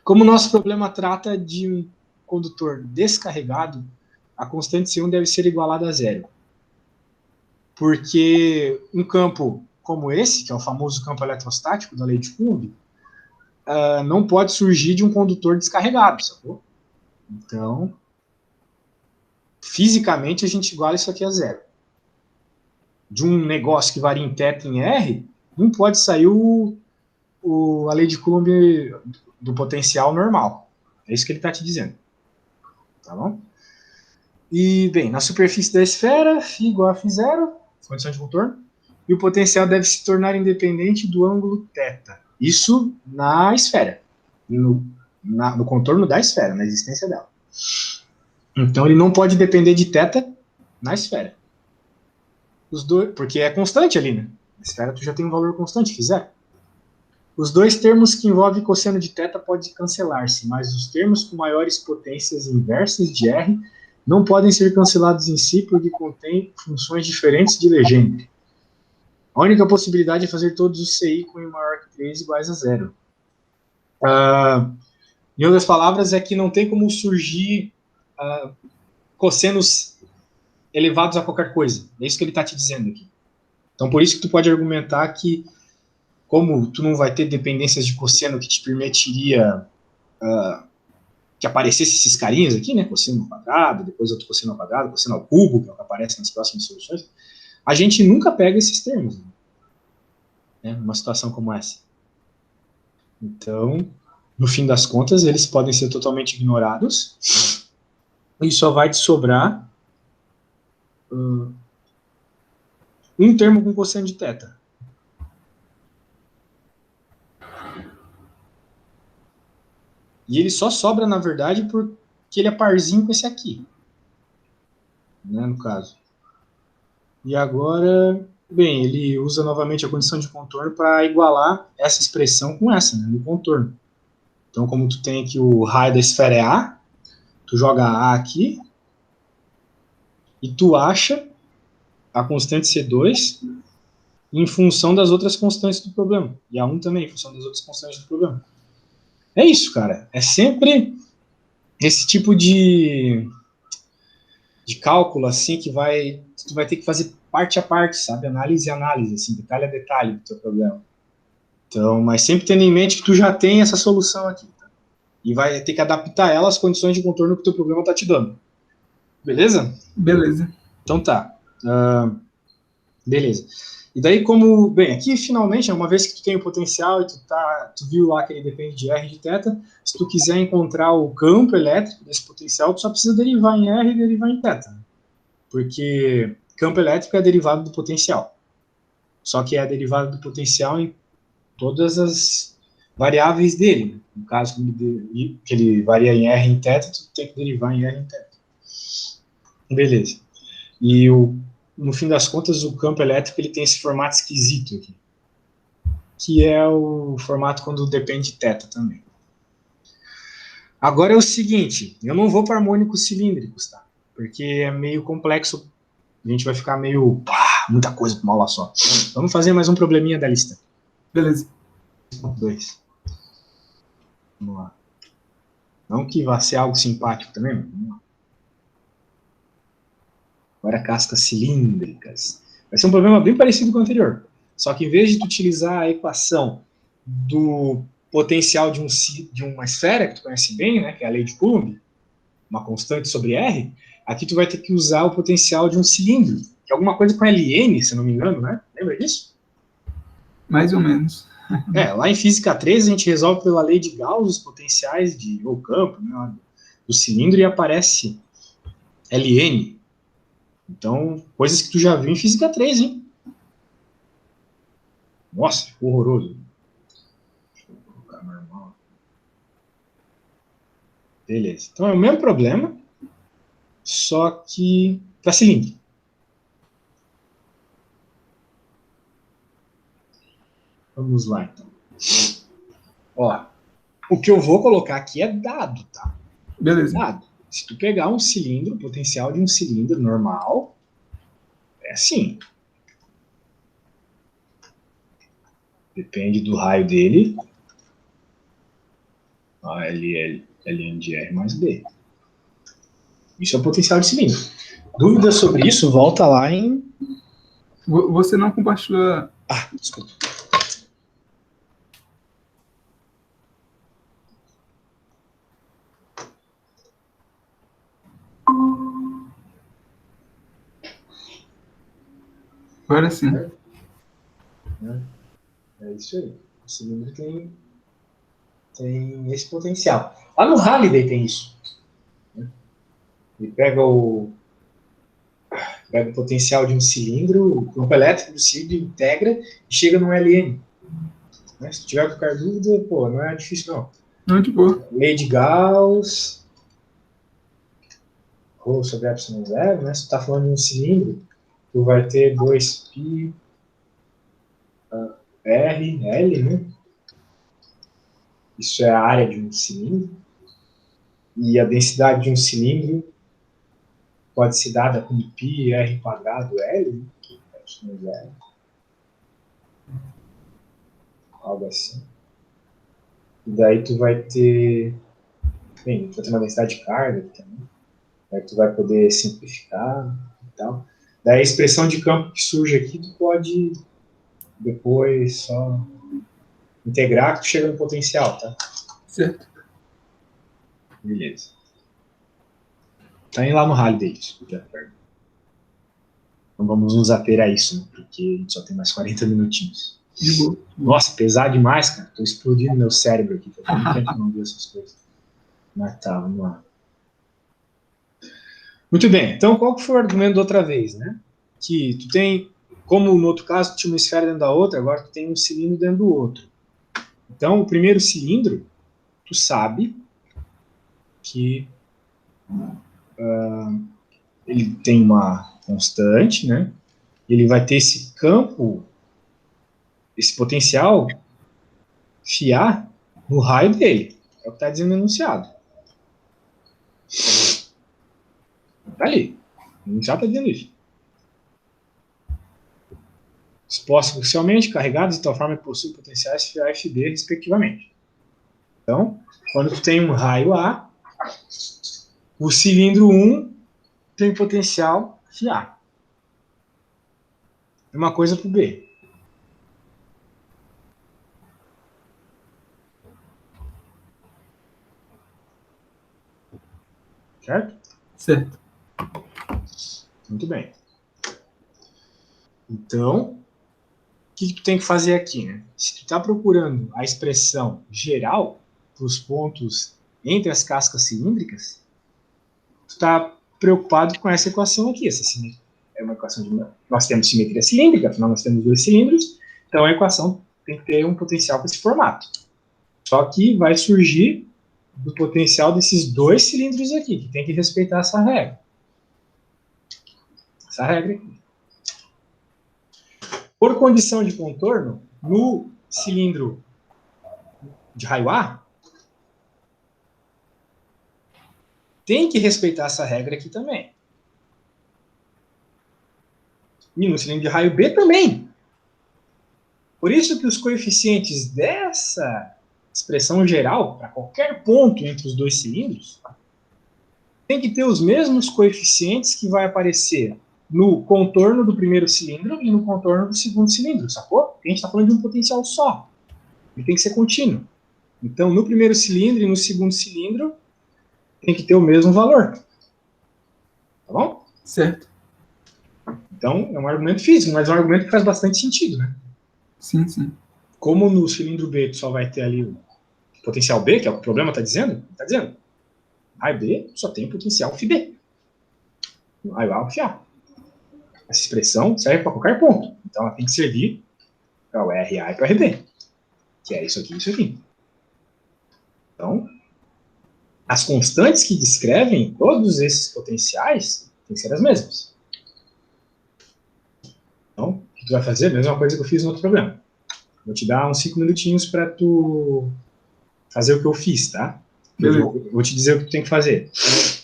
[SPEAKER 1] Como o nosso problema trata de um condutor descarregado, a constante C1 deve ser igualada a zero. Porque um campo como esse, que é o famoso campo eletrostático da lei de Coulomb, não pode surgir de um condutor descarregado, sacou? Então, fisicamente, a gente iguala isso aqui a zero. De um negócio que varia em θ em R, não pode sair a lei de Coulomb do potencial normal. É isso que ele está te dizendo. Tá bom? E, bem, na superfície da esfera, φ igual a φ0, condição de contorno, e o potencial deve se tornar independente do ângulo θ. Isso na esfera, no contorno da esfera, na existência dela. Então, ele não pode depender de θ na esfera. Os dois, porque é constante ali, né? Na esfera tu já tem um valor constante, φ0. Os dois termos que envolvem cosseno de θ podem cancelar-se, mas os termos com maiores potências inversas de R não podem ser cancelados em si porque contêm funções diferentes de Legendre. A única possibilidade é fazer todos os CI com I maior que 3 iguais a zero. Em outras palavras, é que não tem como surgir cossenos elevados a qualquer coisa. É isso que ele está te dizendo aqui. Então, por isso que tu pode argumentar que, como tu não vai ter dependências de cosseno que te permitiria que aparecesse esses carinhas aqui, né, cosseno ao quadrado, depois outro cosseno ao quadrado, cosseno ao cubo, que é o que aparece nas próximas soluções, a gente nunca pega esses termos, né, numa situação como essa. Então, no fim das contas, eles podem ser totalmente ignorados e só vai te sobrar um termo com cosseno de θ. E ele só sobra, na verdade, porque ele é parzinho com esse aqui, né, no caso. E agora, bem, ele usa novamente a condição de contorno para igualar essa expressão com essa, né, no contorno. Então, como tu tem aqui o raio da esfera é A, tu joga A aqui e tu acha a constante C2 em função das outras constantes do problema. E A1 também, em função das outras constantes do problema. É isso, cara. É sempre esse tipo de cálculo, assim, que tu vai ter que fazer parte a parte, sabe? Análise a análise, assim, detalhe a detalhe do teu problema. Então, mas sempre tendo em mente que tu já tem essa solução aqui, tá? E vai ter que adaptar ela às condições de contorno que o teu problema está te dando. Beleza?
[SPEAKER 2] Beleza.
[SPEAKER 1] Então tá. Beleza. E daí, como, bem, aqui finalmente, uma vez que tu tem o potencial e tu viu lá que ele depende de R de θ, se tu quiser encontrar o campo elétrico desse potencial, tu só precisa derivar em R e derivar em θ. Porque campo elétrico é derivado do potencial. Só que é derivado do potencial em todas as variáveis dele. No caso que ele varia em R em θ, tu tem que derivar em R em θ. Beleza. E no fim das contas, o campo elétrico ele tem esse formato esquisito aqui, que é o formato quando depende de θ também. Agora é o seguinte, eu não vou para harmônicos cilíndricos, tá? Porque é meio complexo, a gente vai ficar meio, muita coisa para uma aula só. Vamos fazer mais um probleminha da lista.
[SPEAKER 2] Beleza.
[SPEAKER 1] 2. Vamos lá. Não que vá ser algo simpático também, mas vamos lá. Agora cascas cilíndricas. Vai ser um problema bem parecido com o anterior. Só que em vez de tu utilizar a equação do potencial de uma esfera, que tu conhece bem, né, que é a lei de Coulomb, uma constante sobre R, aqui tu vai ter que usar o potencial de um cilindro, que é alguma coisa com Ln, se não me engano, né? Lembra disso?
[SPEAKER 2] Mais ou menos.
[SPEAKER 1] Lá em Física 3 a gente resolve pela lei de Gauss os potenciais o campo, né, do cilindro e aparece Ln. Então, coisas que tu já viu em Física 3, hein? Nossa, ficou horroroso. Deixa eu colocar normal. Beleza. Então é o mesmo problema, só que para cilindro. Vamos lá, então. Ó, o que eu vou colocar aqui é dado, tá?
[SPEAKER 2] Beleza.
[SPEAKER 1] Dado. Se tu pegar um cilindro, o potencial de um cilindro normal, é assim. Depende do raio dele. Ln de R mais B. Isso é o potencial de cilindro. Dúvidas sobre isso, volta lá em...
[SPEAKER 2] Você não compartilhou...
[SPEAKER 1] desculpa.
[SPEAKER 2] Agora sim.
[SPEAKER 1] É isso aí. O cilindro tem esse potencial. Lá no Halliday tem isso. Ele pega o potencial de um cilindro, o campo elétrico do cilindro integra e chega no Ln. Né? Se tiver qualquer dúvida, não é difícil não.
[SPEAKER 2] Não, de boa.
[SPEAKER 1] Lei de Gauss, ou sobre epsilon zero, né? Se tu está falando de um cilindro, tu vai ter 2π R, L, né? Isso é a área de um cilindro. E a densidade de um cilindro pode ser dada com π R quadrado L, né? Epsilon zero. Algo assim. E daí tu vai ter... Bem, tu vai ter uma densidade de carga também. Aí tu vai poder simplificar e tal. Daí a expressão de campo que surge aqui, tu pode depois só integrar que tu chega no potencial, tá?
[SPEAKER 2] Certo.
[SPEAKER 1] Beleza. Tá indo lá no Halliday isso. Então vamos nos ater a isso, né? Porque a gente só tem mais 40 minutinhos.
[SPEAKER 2] De boa.
[SPEAKER 1] Nossa, pesado demais, cara. Tô explodindo meu cérebro aqui. Faz muito tempo que eu não vi essas coisas. Mas tá, vamos lá. Muito bem. Então, qual que foi o argumento da outra vez, né? Que tu tem, como no outro caso, tu tinha uma esfera dentro da outra, agora tu tem um cilindro dentro do outro. Então, o primeiro cilindro, tu sabe que ele tem uma constante, né? Ele vai ter esse campo, esse potencial fiar no raio dele. É o que está dizendo no enunciado. Tá ali. O enunciado está dizendo isso. Expostos parcialmente, carregados de tal forma que possuem potenciais FA e FB, respectivamente. Então, quando tu tem um raio A, o cilindro 1 tem potencial FA. Uma coisa para o B. Certo?
[SPEAKER 2] Certo.
[SPEAKER 1] Muito bem. Então, o que tu tem que fazer aqui, né? Se tu está procurando a expressão geral para os pontos entre as cascas cilíndricas, tu está preocupado com essa equação aqui. Essa é uma equação de... Nós temos simetria cilíndrica, afinal nós temos dois cilindros, então a equação tem que ter um potencial para esse formato. Só que vai surgir do potencial desses dois cilindros aqui, que tem que respeitar essa regra. Essa regra aqui. Por condição de contorno, no cilindro de raio A, tem que respeitar essa regra aqui também. E no cilindro de raio B também. Por isso que os coeficientes dessa expressão geral, para qualquer ponto entre os dois cilindros, tem que ter os mesmos coeficientes que vai aparecer no contorno do primeiro cilindro e no contorno do segundo cilindro, sacou? Porque a gente está falando de um potencial só. Ele tem que ser contínuo. Então, no primeiro cilindro e no segundo cilindro, tem que ter o mesmo valor. Tá bom?
[SPEAKER 2] Certo.
[SPEAKER 1] Então, é um argumento físico, mas é um argumento que faz bastante sentido, né?
[SPEAKER 2] Sim, sim.
[SPEAKER 1] Como no cilindro B tu só vai ter ali o potencial B, que é o que o problema está dizendo, raio B só tem potencial φB. Raio A, φA. Essa expressão serve para qualquer ponto. Então, ela tem que servir para o RA e para o RB, que é isso aqui e isso aqui. Então, as constantes que descrevem todos esses potenciais têm que ser as mesmas. Então, o que tu vai fazer? A mesma coisa que eu fiz no outro programa. Vou te dar uns 5 minutinhos para tu fazer o que eu fiz, tá? Eu vou te dizer o que tu tem que fazer.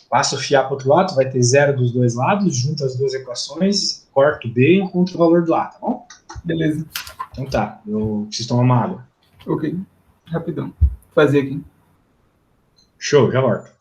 [SPEAKER 1] Passa o FIA para o outro lado, tu vai ter zero dos dois lados, junta as duas equações, corta o B e encontra o valor do A, tá bom?
[SPEAKER 2] Beleza.
[SPEAKER 1] Então tá, eu preciso tomar uma água.
[SPEAKER 2] Ok. Rapidão. Vou fazer aqui.
[SPEAKER 1] Show, já volto.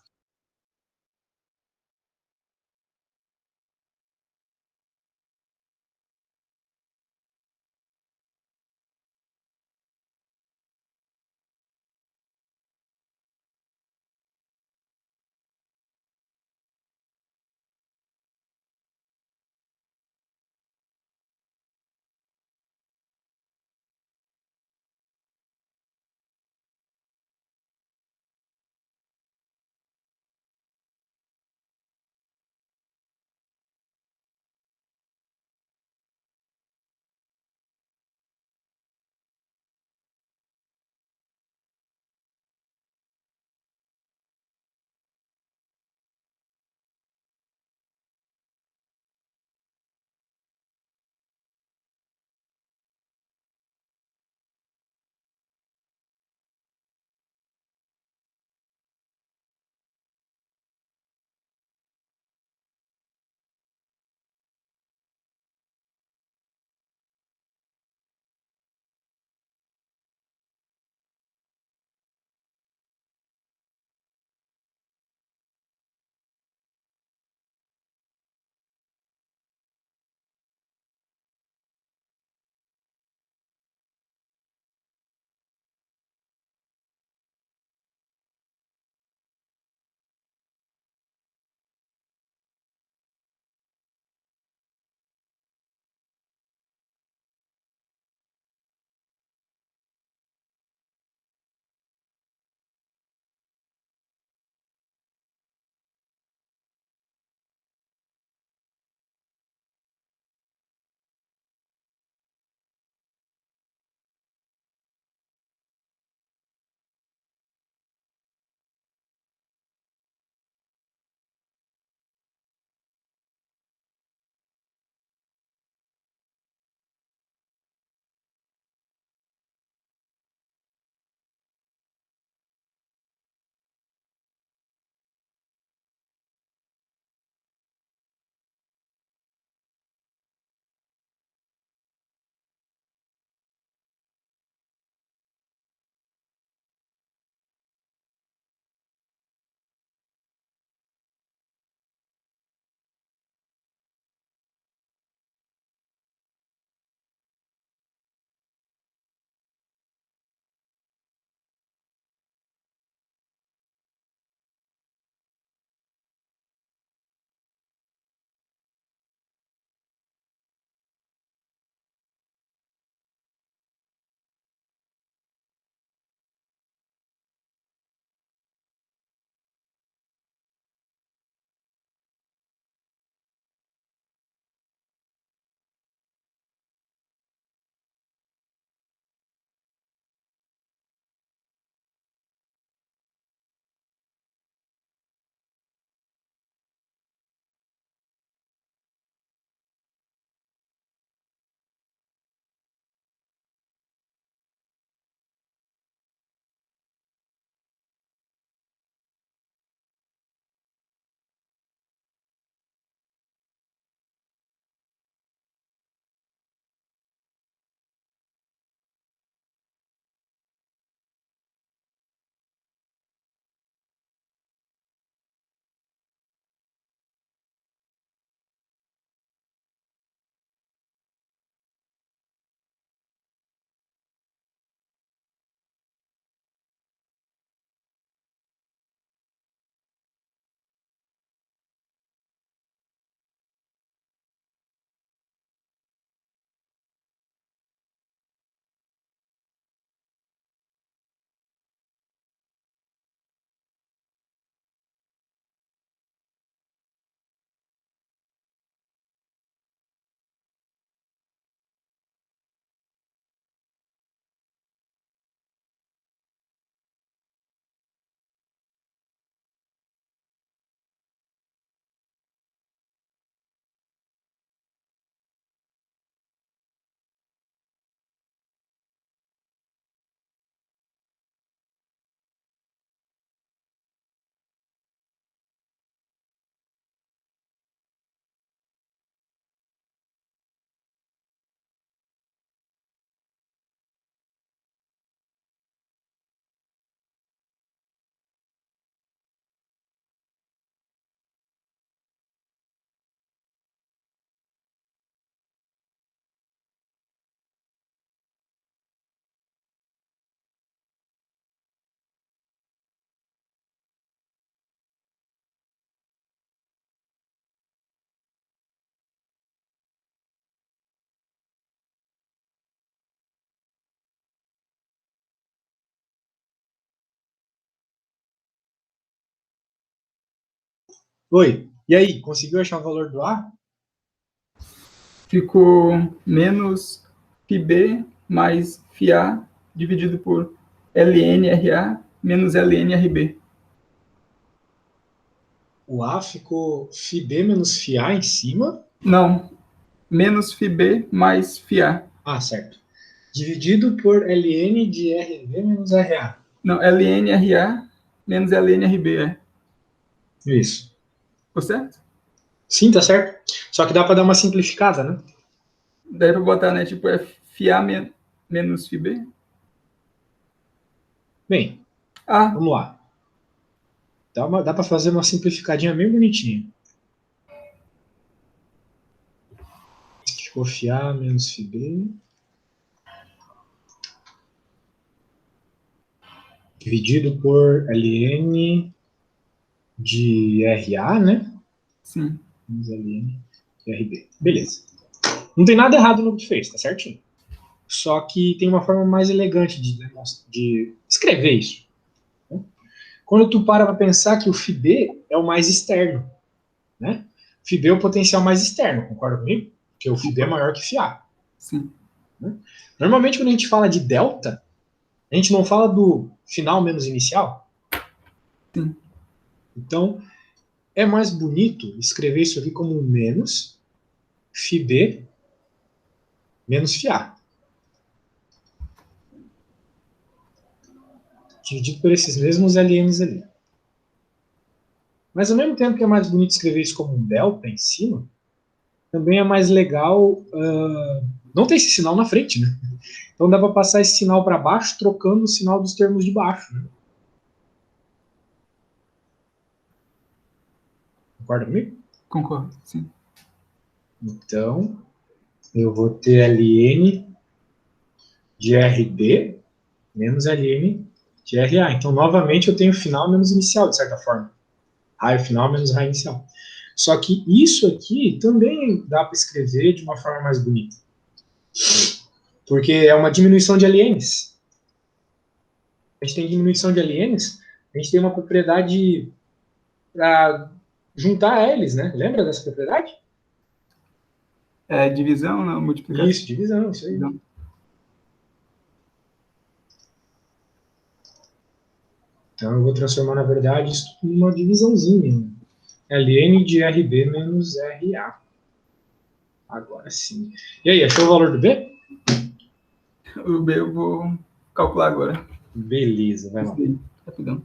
[SPEAKER 1] Oi, e aí, conseguiu achar o valor do A?
[SPEAKER 2] Ficou menos FIB mais FIA dividido por LNRA menos LNRB.
[SPEAKER 1] O A ficou FIB menos FIA em cima.
[SPEAKER 2] Não, menos FIB mais FIA.
[SPEAKER 1] Ah, certo. Dividido por LN de RV menos RA.
[SPEAKER 2] Não, LNRA menos LNRB, é.
[SPEAKER 1] Isso.
[SPEAKER 2] Ficou certo?
[SPEAKER 1] Sim, tá certo. Só que dá para dar uma simplificada, né?
[SPEAKER 2] Daí para botar, né, tipo, é FIA menos FIB.
[SPEAKER 1] Bem,
[SPEAKER 2] Ah,
[SPEAKER 1] vamos lá. Dá para fazer uma simplificadinha bem bonitinha. Ficou FIA menos FIB. Dividido por LN de RA, né?
[SPEAKER 2] sim.
[SPEAKER 1] Menos LN de RB. Beleza. Não tem nada errado no que fez, tá certinho. Só que tem uma forma mais elegante de escrever isso. Né? Quando tu para pensar que o FIB é o mais externo, né? FIB é o potencial mais externo, concorda comigo? Porque o FIB é maior que FIA.
[SPEAKER 2] Sim.
[SPEAKER 1] Né? Normalmente, quando a gente fala de delta, a gente não fala do final menos inicial.
[SPEAKER 2] Sim.
[SPEAKER 1] Então, é mais bonito escrever isso aqui como um menos FIB menos FIA. Dividido por esses mesmos LNs ali. Mas ao mesmo tempo que é mais bonito escrever isso como um delta em cima, também é mais legal não ter esse sinal na frente, né? Então dá para passar esse sinal para baixo trocando o sinal dos termos de baixo. Né? Concorda comigo?
[SPEAKER 2] Concordo, sim.
[SPEAKER 1] Então, eu vou ter LN de RB menos LN de RA. Então, novamente, eu tenho final menos inicial, de certa forma. Raio final menos raio inicial. Só que isso aqui também dá para escrever de uma forma mais bonita. Porque é uma diminuição de LNs. A gente tem diminuição de LNs, a gente tem uma propriedade para juntar eles, né? Lembra dessa propriedade?
[SPEAKER 2] É divisão, não? Multiplicação.
[SPEAKER 1] Isso, divisão, isso aí.
[SPEAKER 2] Divisão.
[SPEAKER 1] Então eu vou transformar, na verdade, isso numa divisãozinha. Ln de RB menos RA. Agora sim. E aí, achou o valor do B?
[SPEAKER 2] O B eu vou calcular agora.
[SPEAKER 1] Beleza, vai
[SPEAKER 2] Isso
[SPEAKER 1] lá.
[SPEAKER 2] aí, rapidão.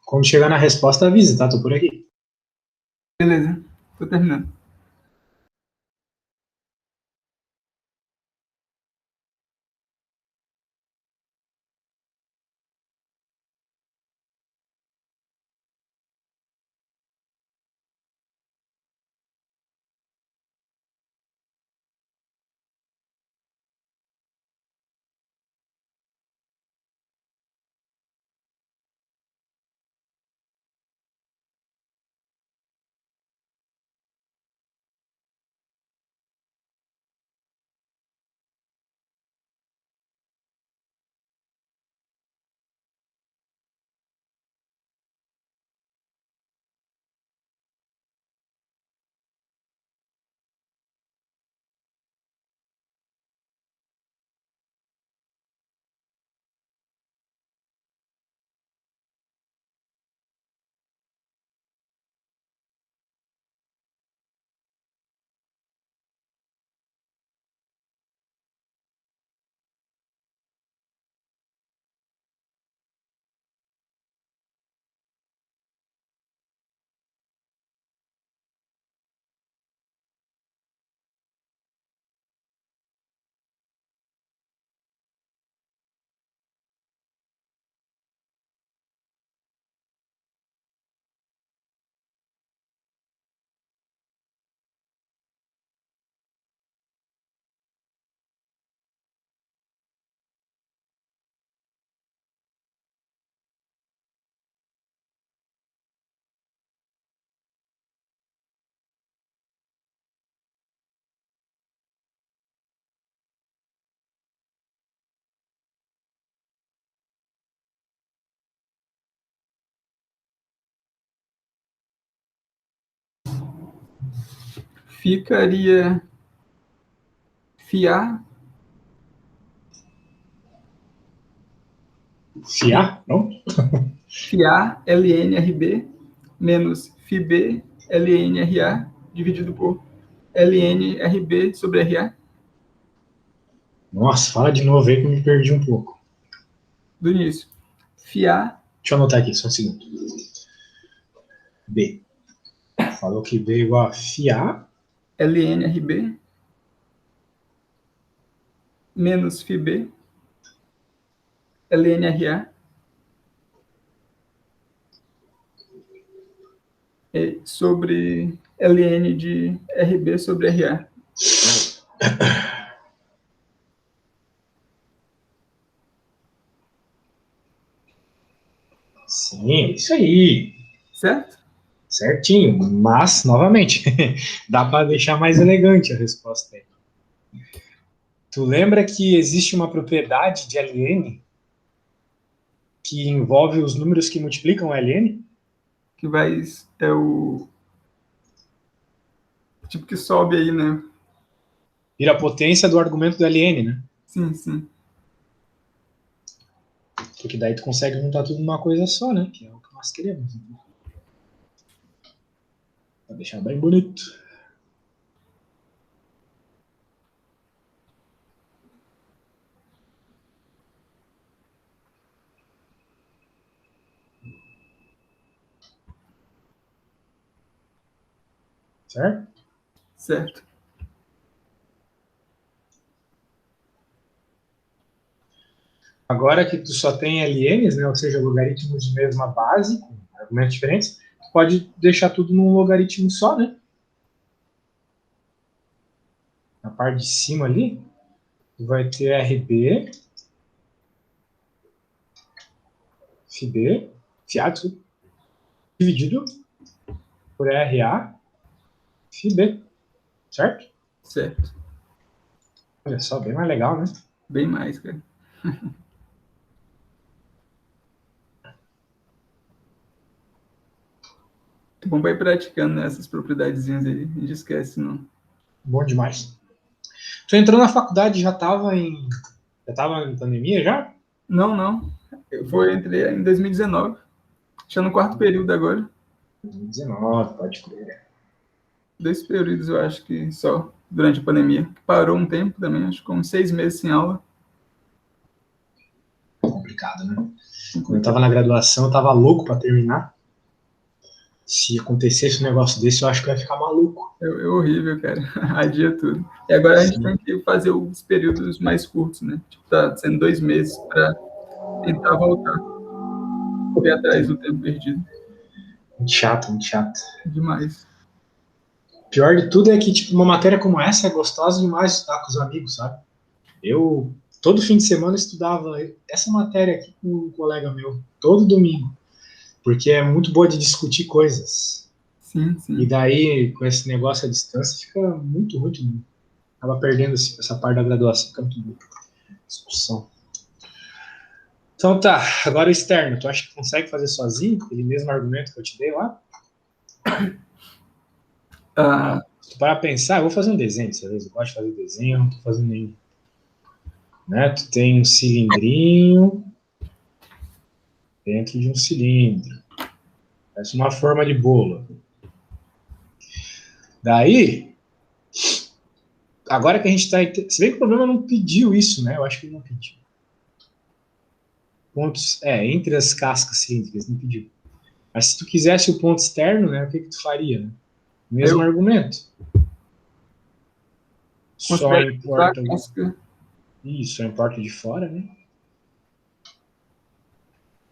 [SPEAKER 1] Quando chegar na resposta, avisa, tá? Tô por aqui.
[SPEAKER 2] Beleza, tô terminando. Ficaria FIA
[SPEAKER 1] Fiar? Não?
[SPEAKER 2] FIA LNRB menos FIB LNRA dividido por LNRB sobre RA
[SPEAKER 1] Nossa, fala de novo aí que eu me perdi um pouco.
[SPEAKER 2] do início. FIA
[SPEAKER 1] Deixa eu anotar aqui, só um segundo. B. Falou que B é igual a FIA.
[SPEAKER 2] LNRB menos FIB LNRA sobre LN de RB sobre RA.
[SPEAKER 1] Sim, isso aí.
[SPEAKER 2] Certo?
[SPEAKER 1] Certinho. Mas, novamente, dá para deixar mais elegante a resposta aí. Tu lembra que existe uma propriedade de LN que envolve os números que multiplicam LN?
[SPEAKER 2] Que vai é o tipo que sobe aí, né?
[SPEAKER 1] Vira a potência do argumento do LN, né?
[SPEAKER 2] Sim, sim.
[SPEAKER 1] Porque daí tu consegue juntar tudo numa coisa só, né? Que é o que nós queremos. Pra deixar bem bonito. Certo?
[SPEAKER 2] Certo.
[SPEAKER 1] Agora que tu só tem LNs, né? Ou seja, logaritmos de mesma base, com argumentos diferentes, tu pode deixar tudo num logaritmo só, né? Na parte de cima ali, tu vai ter RB, FB, fiato, dividido por RA, FB, certo?
[SPEAKER 2] Certo.
[SPEAKER 1] Olha só, bem mais legal, né?
[SPEAKER 2] Bem mais, cara. Bom, vai praticando essas propriedadezinhas aí. A gente esquece, não.
[SPEAKER 1] Bom demais. Tu entrou na faculdade, já tava em pandemia já?
[SPEAKER 2] Não, não. Eu entrei em 2019. Já no quarto período agora.
[SPEAKER 1] 2019, pode crer.
[SPEAKER 2] 2 períodos, eu acho que só, durante a pandemia. Parou um tempo também, acho que uns 6 meses sem aula.
[SPEAKER 1] Complicado, né? Quando eu estava na graduação, eu estava louco para terminar. Se acontecesse um negócio desse, eu acho que eu ia ficar maluco.
[SPEAKER 2] É horrível, cara. Adia tudo. E agora a gente
[SPEAKER 1] Sim.
[SPEAKER 2] tem que fazer os períodos mais curtos, né? Tipo, tá sendo 2 meses para tentar voltar. Correr atrás do tempo perdido.
[SPEAKER 1] Muito chato, muito chato.
[SPEAKER 2] Demais.
[SPEAKER 1] Pior de tudo é que, tipo, uma matéria como essa é gostosa demais de estudar com os amigos, sabe? Eu, todo fim de semana, estudava essa matéria aqui com um colega meu, todo domingo, porque é muito boa de discutir coisas.
[SPEAKER 2] Sim,
[SPEAKER 1] E
[SPEAKER 2] sim.
[SPEAKER 1] daí, com esse negócio à distância, fica muito ruim. Acaba perdendo essa parte da graduação, fica muito boa. Discussão. Então tá, agora o externo. Tu acha que consegue fazer sozinho? Aquele mesmo argumento que eu te dei lá? Se tu parar pra pensar, eu vou fazer um desenho, você eu gosto de fazer desenho, eu não tô fazendo nenhum. Né? Tu tem um cilindrinho dentro de um cilindro. Parece uma forma de bolo. Daí, agora que a gente tá... Se bem que o problema não pediu isso, né? Eu acho que ele não pediu. Pontos... entre as cascas cilíndricas, não pediu. Mas se tu quisesse o ponto externo, né? O que tu faria, né? Mesmo argumento. Só importa... Isso, só importa de fora, né?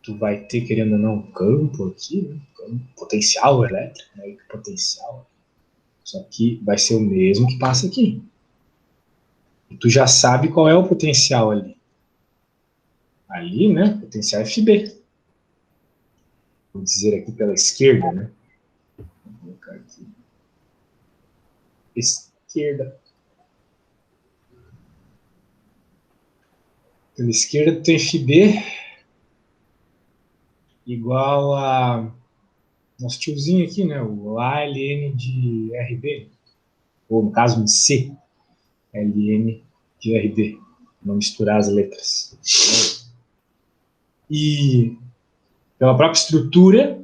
[SPEAKER 1] Tu vai ter, querendo ou não, um campo aqui, né? Potencial elétrico, né? Potencial. Só que vai ser o mesmo que passa aqui. E tu já sabe qual é o potencial ali. Ali, né? Potencial FB. Vou dizer aqui pela esquerda, né? Vou colocar aqui. Esquerda. Pela esquerda tu tem FB igual a nosso tiozinho aqui, né? O ALN de RB. Ou no caso de C. LN de RB. Não misturar as letras. E pela própria estrutura,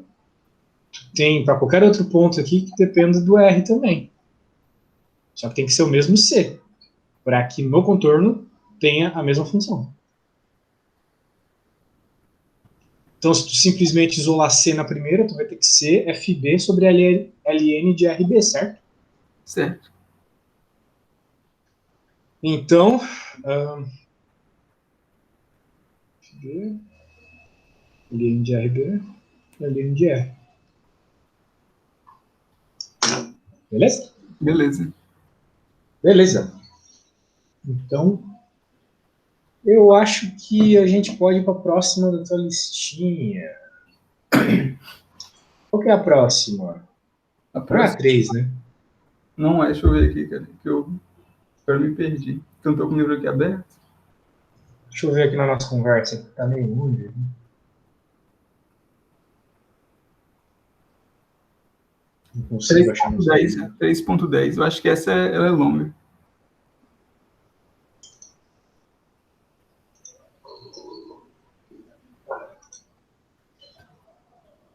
[SPEAKER 1] tem para qualquer outro ponto aqui que dependa do R também. Só que tem que ser o mesmo C, para que no contorno tenha a mesma função. Então, se tu simplesmente isolar C na primeira, tu vai ter que ser FB sobre LN de RB, certo?
[SPEAKER 2] Certo.
[SPEAKER 1] Então, FB, LN de RB, LN de R. Beleza?
[SPEAKER 2] Beleza.
[SPEAKER 1] Beleza. Então, eu acho que a gente pode ir para a próxima da tua listinha. Qual que é a próxima?
[SPEAKER 2] A
[SPEAKER 1] Não é a
[SPEAKER 2] próxima.
[SPEAKER 1] 3, né?
[SPEAKER 2] Não é, deixa eu ver aqui, cara, que eu me perdi. Então, tô com o livro aqui aberto.
[SPEAKER 1] Deixa eu ver aqui na nossa conversa. Tá meio longe. Não consigo achar nos
[SPEAKER 2] 3.10. Eu acho que ela é longa.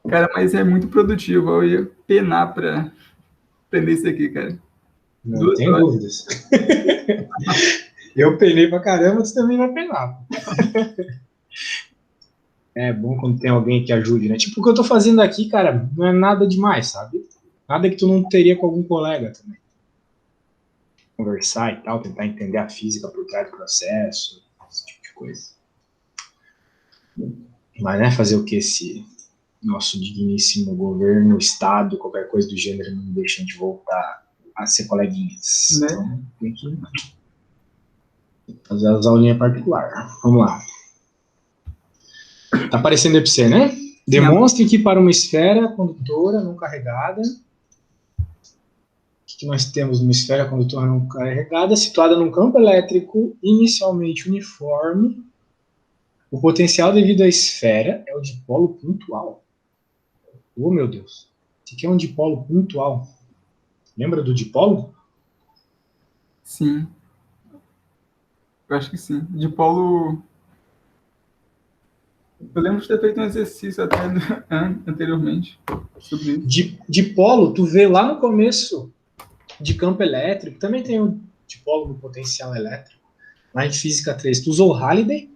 [SPEAKER 2] Cara, mas é muito produtivo. Eu ia penar para aprender isso aqui, cara.
[SPEAKER 1] Não tem dúvidas. Eu penei pra caramba, você também vai penar. É bom quando tem alguém que ajude, né? Tipo, o que eu tô fazendo aqui, cara, não é nada demais, sabe? Nada que tu não teria com algum colega também. Conversar e tal, tentar entender a física por trás do processo, esse tipo de coisa. Mas, né, fazer o que esse nosso digníssimo governo, Estado, qualquer coisa do gênero, não deixa de voltar a ser coleguinhas.
[SPEAKER 2] Né?
[SPEAKER 1] Então, tem que fazer as aulinhas particulares. Vamos lá. Tá aparecendo aí pra você, né? Demonstre que para uma esfera condutora não carregada, o que nós temos numa esfera condutora não carregada, situada num campo elétrico inicialmente uniforme, o potencial devido à esfera é o dipolo pontual. Oh, meu Deus. O que é um dipolo pontual? Lembra do dipolo?
[SPEAKER 2] Sim. Eu acho que sim. Dipolo... Eu lembro de ter feito um exercício até anteriormente sobre isso.
[SPEAKER 1] Dipolo, tu vê lá no começo de campo elétrico, também tem o dipolo do potencial elétrico. Lá em Física 3, tu usou o Halliday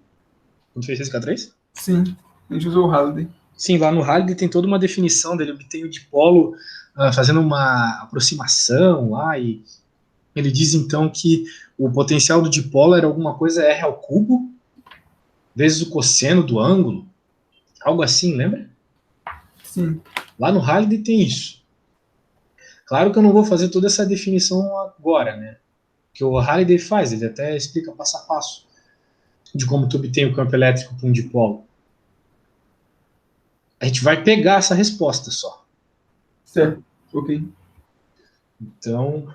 [SPEAKER 1] quando fez Física 3?
[SPEAKER 2] Sim, A gente usou o Halliday.
[SPEAKER 1] Sim, lá no Halliday tem toda uma definição dele, obtém o dipolo fazendo uma aproximação lá, e ele diz então que o potencial do dipolo era alguma coisa R ao cubo, vezes o cosseno do ângulo, algo assim, lembra?
[SPEAKER 2] Sim.
[SPEAKER 1] Lá no Halliday tem isso. Claro que eu não vou fazer toda essa definição agora, né? Que o Halliday faz, ele até explica passo a passo de como tu obtém o campo elétrico para um dipolo. A gente vai pegar essa resposta só.
[SPEAKER 2] Certo, ok.
[SPEAKER 1] Então,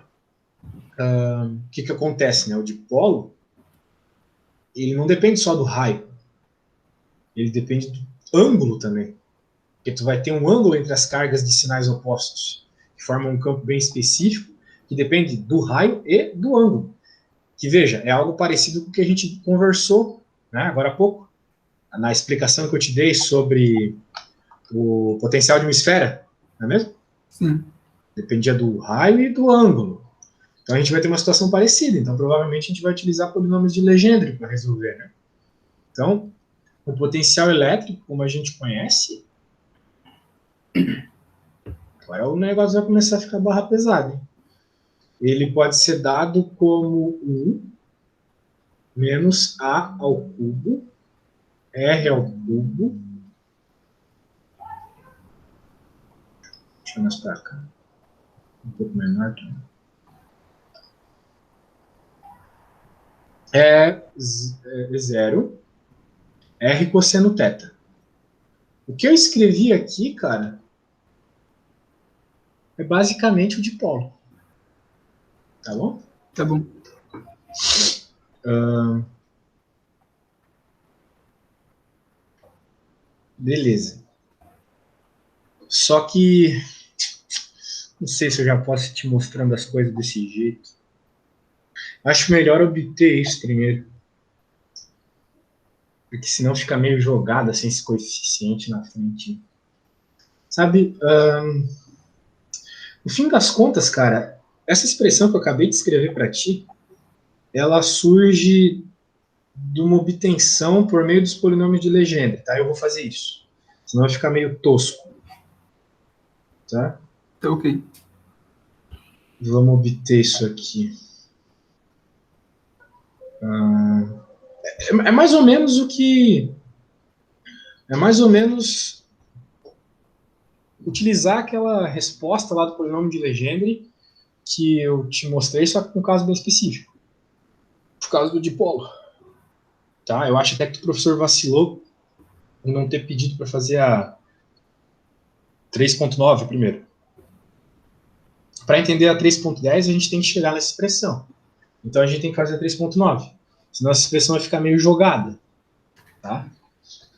[SPEAKER 1] o que acontece, né? O dipolo, ele não depende só do raio, ele depende do ângulo também. Porque tu vai ter um ângulo entre as cargas de sinais opostos, que formam um campo bem específico, que depende do raio e do ângulo. Que, veja, é algo parecido com o que a gente conversou, né, agora há pouco, na explicação que eu te dei sobre o potencial de uma esfera, não é mesmo?
[SPEAKER 2] Sim.
[SPEAKER 1] Dependia do raio e do ângulo. Então a gente vai ter uma situação parecida. Então provavelmente a gente vai utilizar polinômios de Legendre para resolver, né? Então, o potencial elétrico, como a gente conhece, agora o negócio vai começar a ficar barra pesada, hein? Ele pode ser dado como 1 menos A ao cubo, R ao cubo. Deixa eu mais para cá. Um pouco menor também. É 0, R cosseno θ. O que eu escrevi aqui, cara, é basicamente o dipolo. Tá bom?
[SPEAKER 2] Tá bom.
[SPEAKER 1] Beleza. Só que não sei se eu já posso ir te mostrando as coisas desse jeito. Acho melhor obter isso primeiro. Porque senão fica meio jogado assim, esse coeficiente na frente. Sabe, no fim das contas, cara, essa expressão que eu acabei de escrever para ti, ela surge de uma obtenção por meio dos polinômios de Legendre, tá? Eu vou fazer isso. Senão vai ficar meio tosco. Tá?
[SPEAKER 2] Tá ok.
[SPEAKER 1] Vamos obter isso aqui. É mais ou menos o que... É mais ou menos utilizar aquela resposta lá do polinômio de Legendre que eu te mostrei, só que com um caso bem específico. Por causa do dipolo. Tá? Eu acho até que o professor vacilou em não ter pedido para fazer a 3.9 primeiro. Para entender a 3.10, a gente tem que chegar nessa expressão. Então a gente tem que fazer a 3.9. Senão essa expressão vai ficar meio jogada. Tá?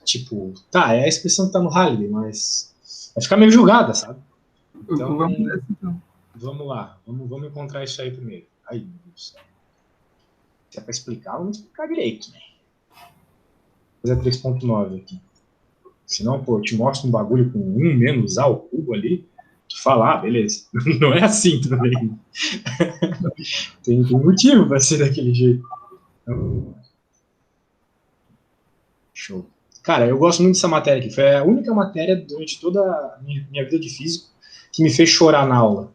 [SPEAKER 1] Tipo, tá, é a expressão que tá no Halliday, mas vai ficar meio jogada, sabe? Então,
[SPEAKER 2] Vamos nessa, então.
[SPEAKER 1] Vamos lá, vamos encontrar isso aí primeiro. Ai, meu Deus do céu. Se é para explicar, vamos explicar direito, né? Vou fazer 3.9 aqui. Senão, pô, eu te mostro um bagulho com 1 menos A ao cubo ali, tu fala, beleza. Não é assim também. Tem motivo para ser daquele jeito. Então, show. Cara, eu gosto muito dessa matéria aqui. Foi a única matéria durante toda a minha vida de físico que me fez chorar na aula.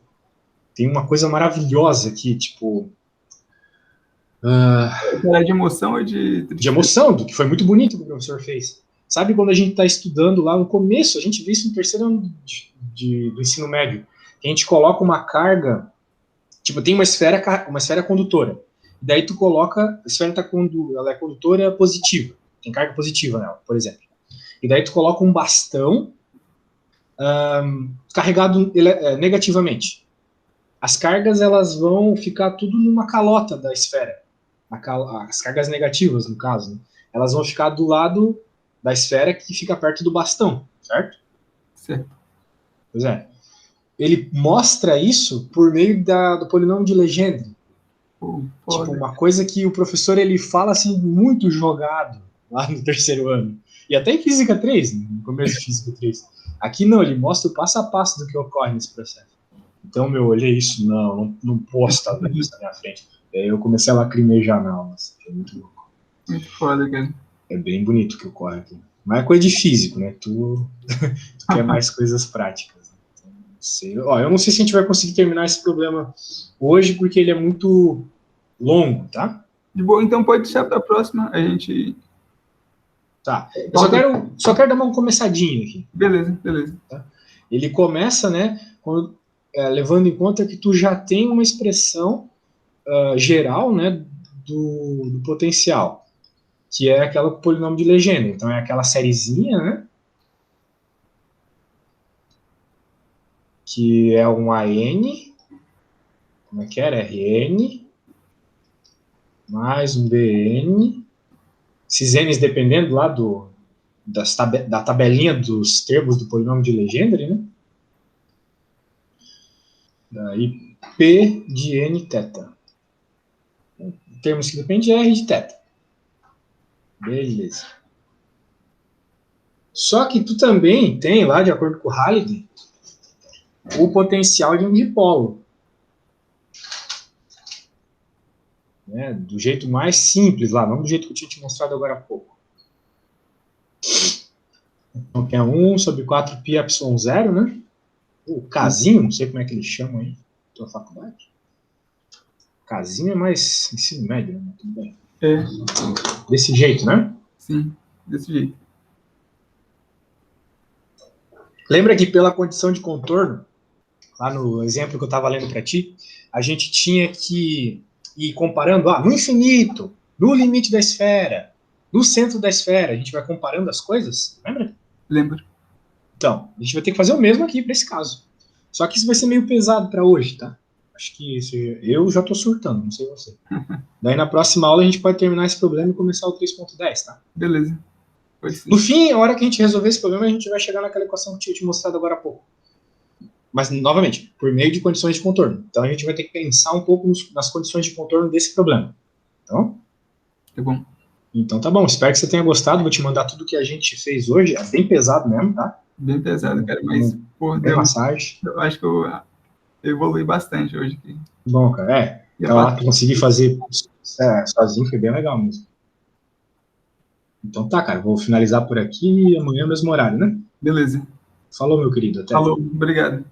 [SPEAKER 1] Tem uma coisa maravilhosa aqui, tipo...
[SPEAKER 2] de emoção ou de...
[SPEAKER 1] De emoção, do que foi muito bonito que o professor fez. Sabe quando a gente está estudando lá no começo, a gente vê isso no terceiro ano do ensino médio, que a gente coloca uma carga, tipo, tem uma esfera condutora, daí tu coloca, a esfera ela é condutora positiva, tem carga positiva nela, por exemplo. E daí tu coloca um bastão carregado negativamente. As cargas, elas vão ficar tudo numa calota da esfera. As cargas negativas, no caso, né? Elas vão ficar do lado da esfera que fica perto do bastão, certo?
[SPEAKER 2] Certo.
[SPEAKER 1] Pois é. Ele mostra isso por meio do polinômio de Legendre. Tipo, uma coisa que o professor ele fala assim muito jogado lá no terceiro ano. E até em Física 3, no começo de Física 3. Aqui não, ele mostra o passo a passo do que ocorre nesse processo. Então, eu olhei isso, não posso estar vendo isso na minha frente. Aí eu comecei a lacrimejar na aula. Assim, é muito louco.
[SPEAKER 2] Muito foda, cara.
[SPEAKER 1] É bem bonito o que ocorre aqui. Não é coisa de físico, né? Tu quer mais coisas práticas. Então, não sei. Ó, eu não sei se a gente vai conseguir terminar esse problema hoje, porque ele é muito longo, tá?
[SPEAKER 2] De boa, então pode deixar para a próxima. A gente.
[SPEAKER 1] Tá. Eu só quero dar uma começadinha aqui.
[SPEAKER 2] Beleza, beleza.
[SPEAKER 1] Tá? Ele começa, né, levando em conta que tu já tem uma expressão geral, né, do potencial, que é aquela polinômio de legenda. Então é aquela sériezinha, né, que é um AN, como é que era? RN, mais um BN, esses N's dependendo lá da tabelinha dos termos do polinômio de Legendre, né? Daí P de N teta. Termos que dependem de R de teta. Beleza. Só que tu também tem lá, de acordo com o Halliday, o potencial de um dipolo. Né? Do jeito mais simples lá, não do jeito que eu tinha te mostrado agora há pouco. Então, que é 1 sobre 4π epsilon 0, né? O casinho, não sei como é que eles chamam aí, tua faculdade. Casinho é mais ensino médio, né? Tudo bem.
[SPEAKER 2] É.
[SPEAKER 1] Desse jeito, né?
[SPEAKER 2] Sim, desse jeito.
[SPEAKER 1] Lembra que pela condição de contorno, lá no exemplo que eu estava lendo para ti, a gente tinha que ir comparando, no infinito, no limite da esfera, no centro da esfera, a gente vai comparando as coisas, lembra?
[SPEAKER 2] Lembro.
[SPEAKER 1] Então, a gente vai ter que fazer o mesmo aqui para esse caso. Só que isso vai ser meio pesado para hoje, tá? Acho que eu já estou surtando, não sei você. Daí na próxima aula a gente pode terminar esse problema e começar o 3.10, tá?
[SPEAKER 2] Beleza. Pode ser.
[SPEAKER 1] No fim, a hora que a gente resolver esse problema, a gente vai chegar naquela equação que eu tinha te mostrado agora há pouco. Mas, novamente, por meio de condições de contorno. Então a gente vai ter que pensar um pouco nas condições de contorno desse problema. Então?
[SPEAKER 2] Tá bom.
[SPEAKER 1] Então tá bom, espero que você tenha gostado. Vou te mandar tudo que a gente fez hoje. É bem pesado mesmo, tá?
[SPEAKER 2] Bem pesado, cara, mas, pô,
[SPEAKER 1] bem massagem.
[SPEAKER 2] Eu acho que eu evolui bastante hoje aqui.
[SPEAKER 1] Bom, cara, consegui fazer sozinho, foi bem legal mesmo. Então tá, cara, vou finalizar por aqui e amanhã é o mesmo horário, né?
[SPEAKER 2] Beleza.
[SPEAKER 1] Falou, meu querido. Até.
[SPEAKER 2] Falou, obrigado.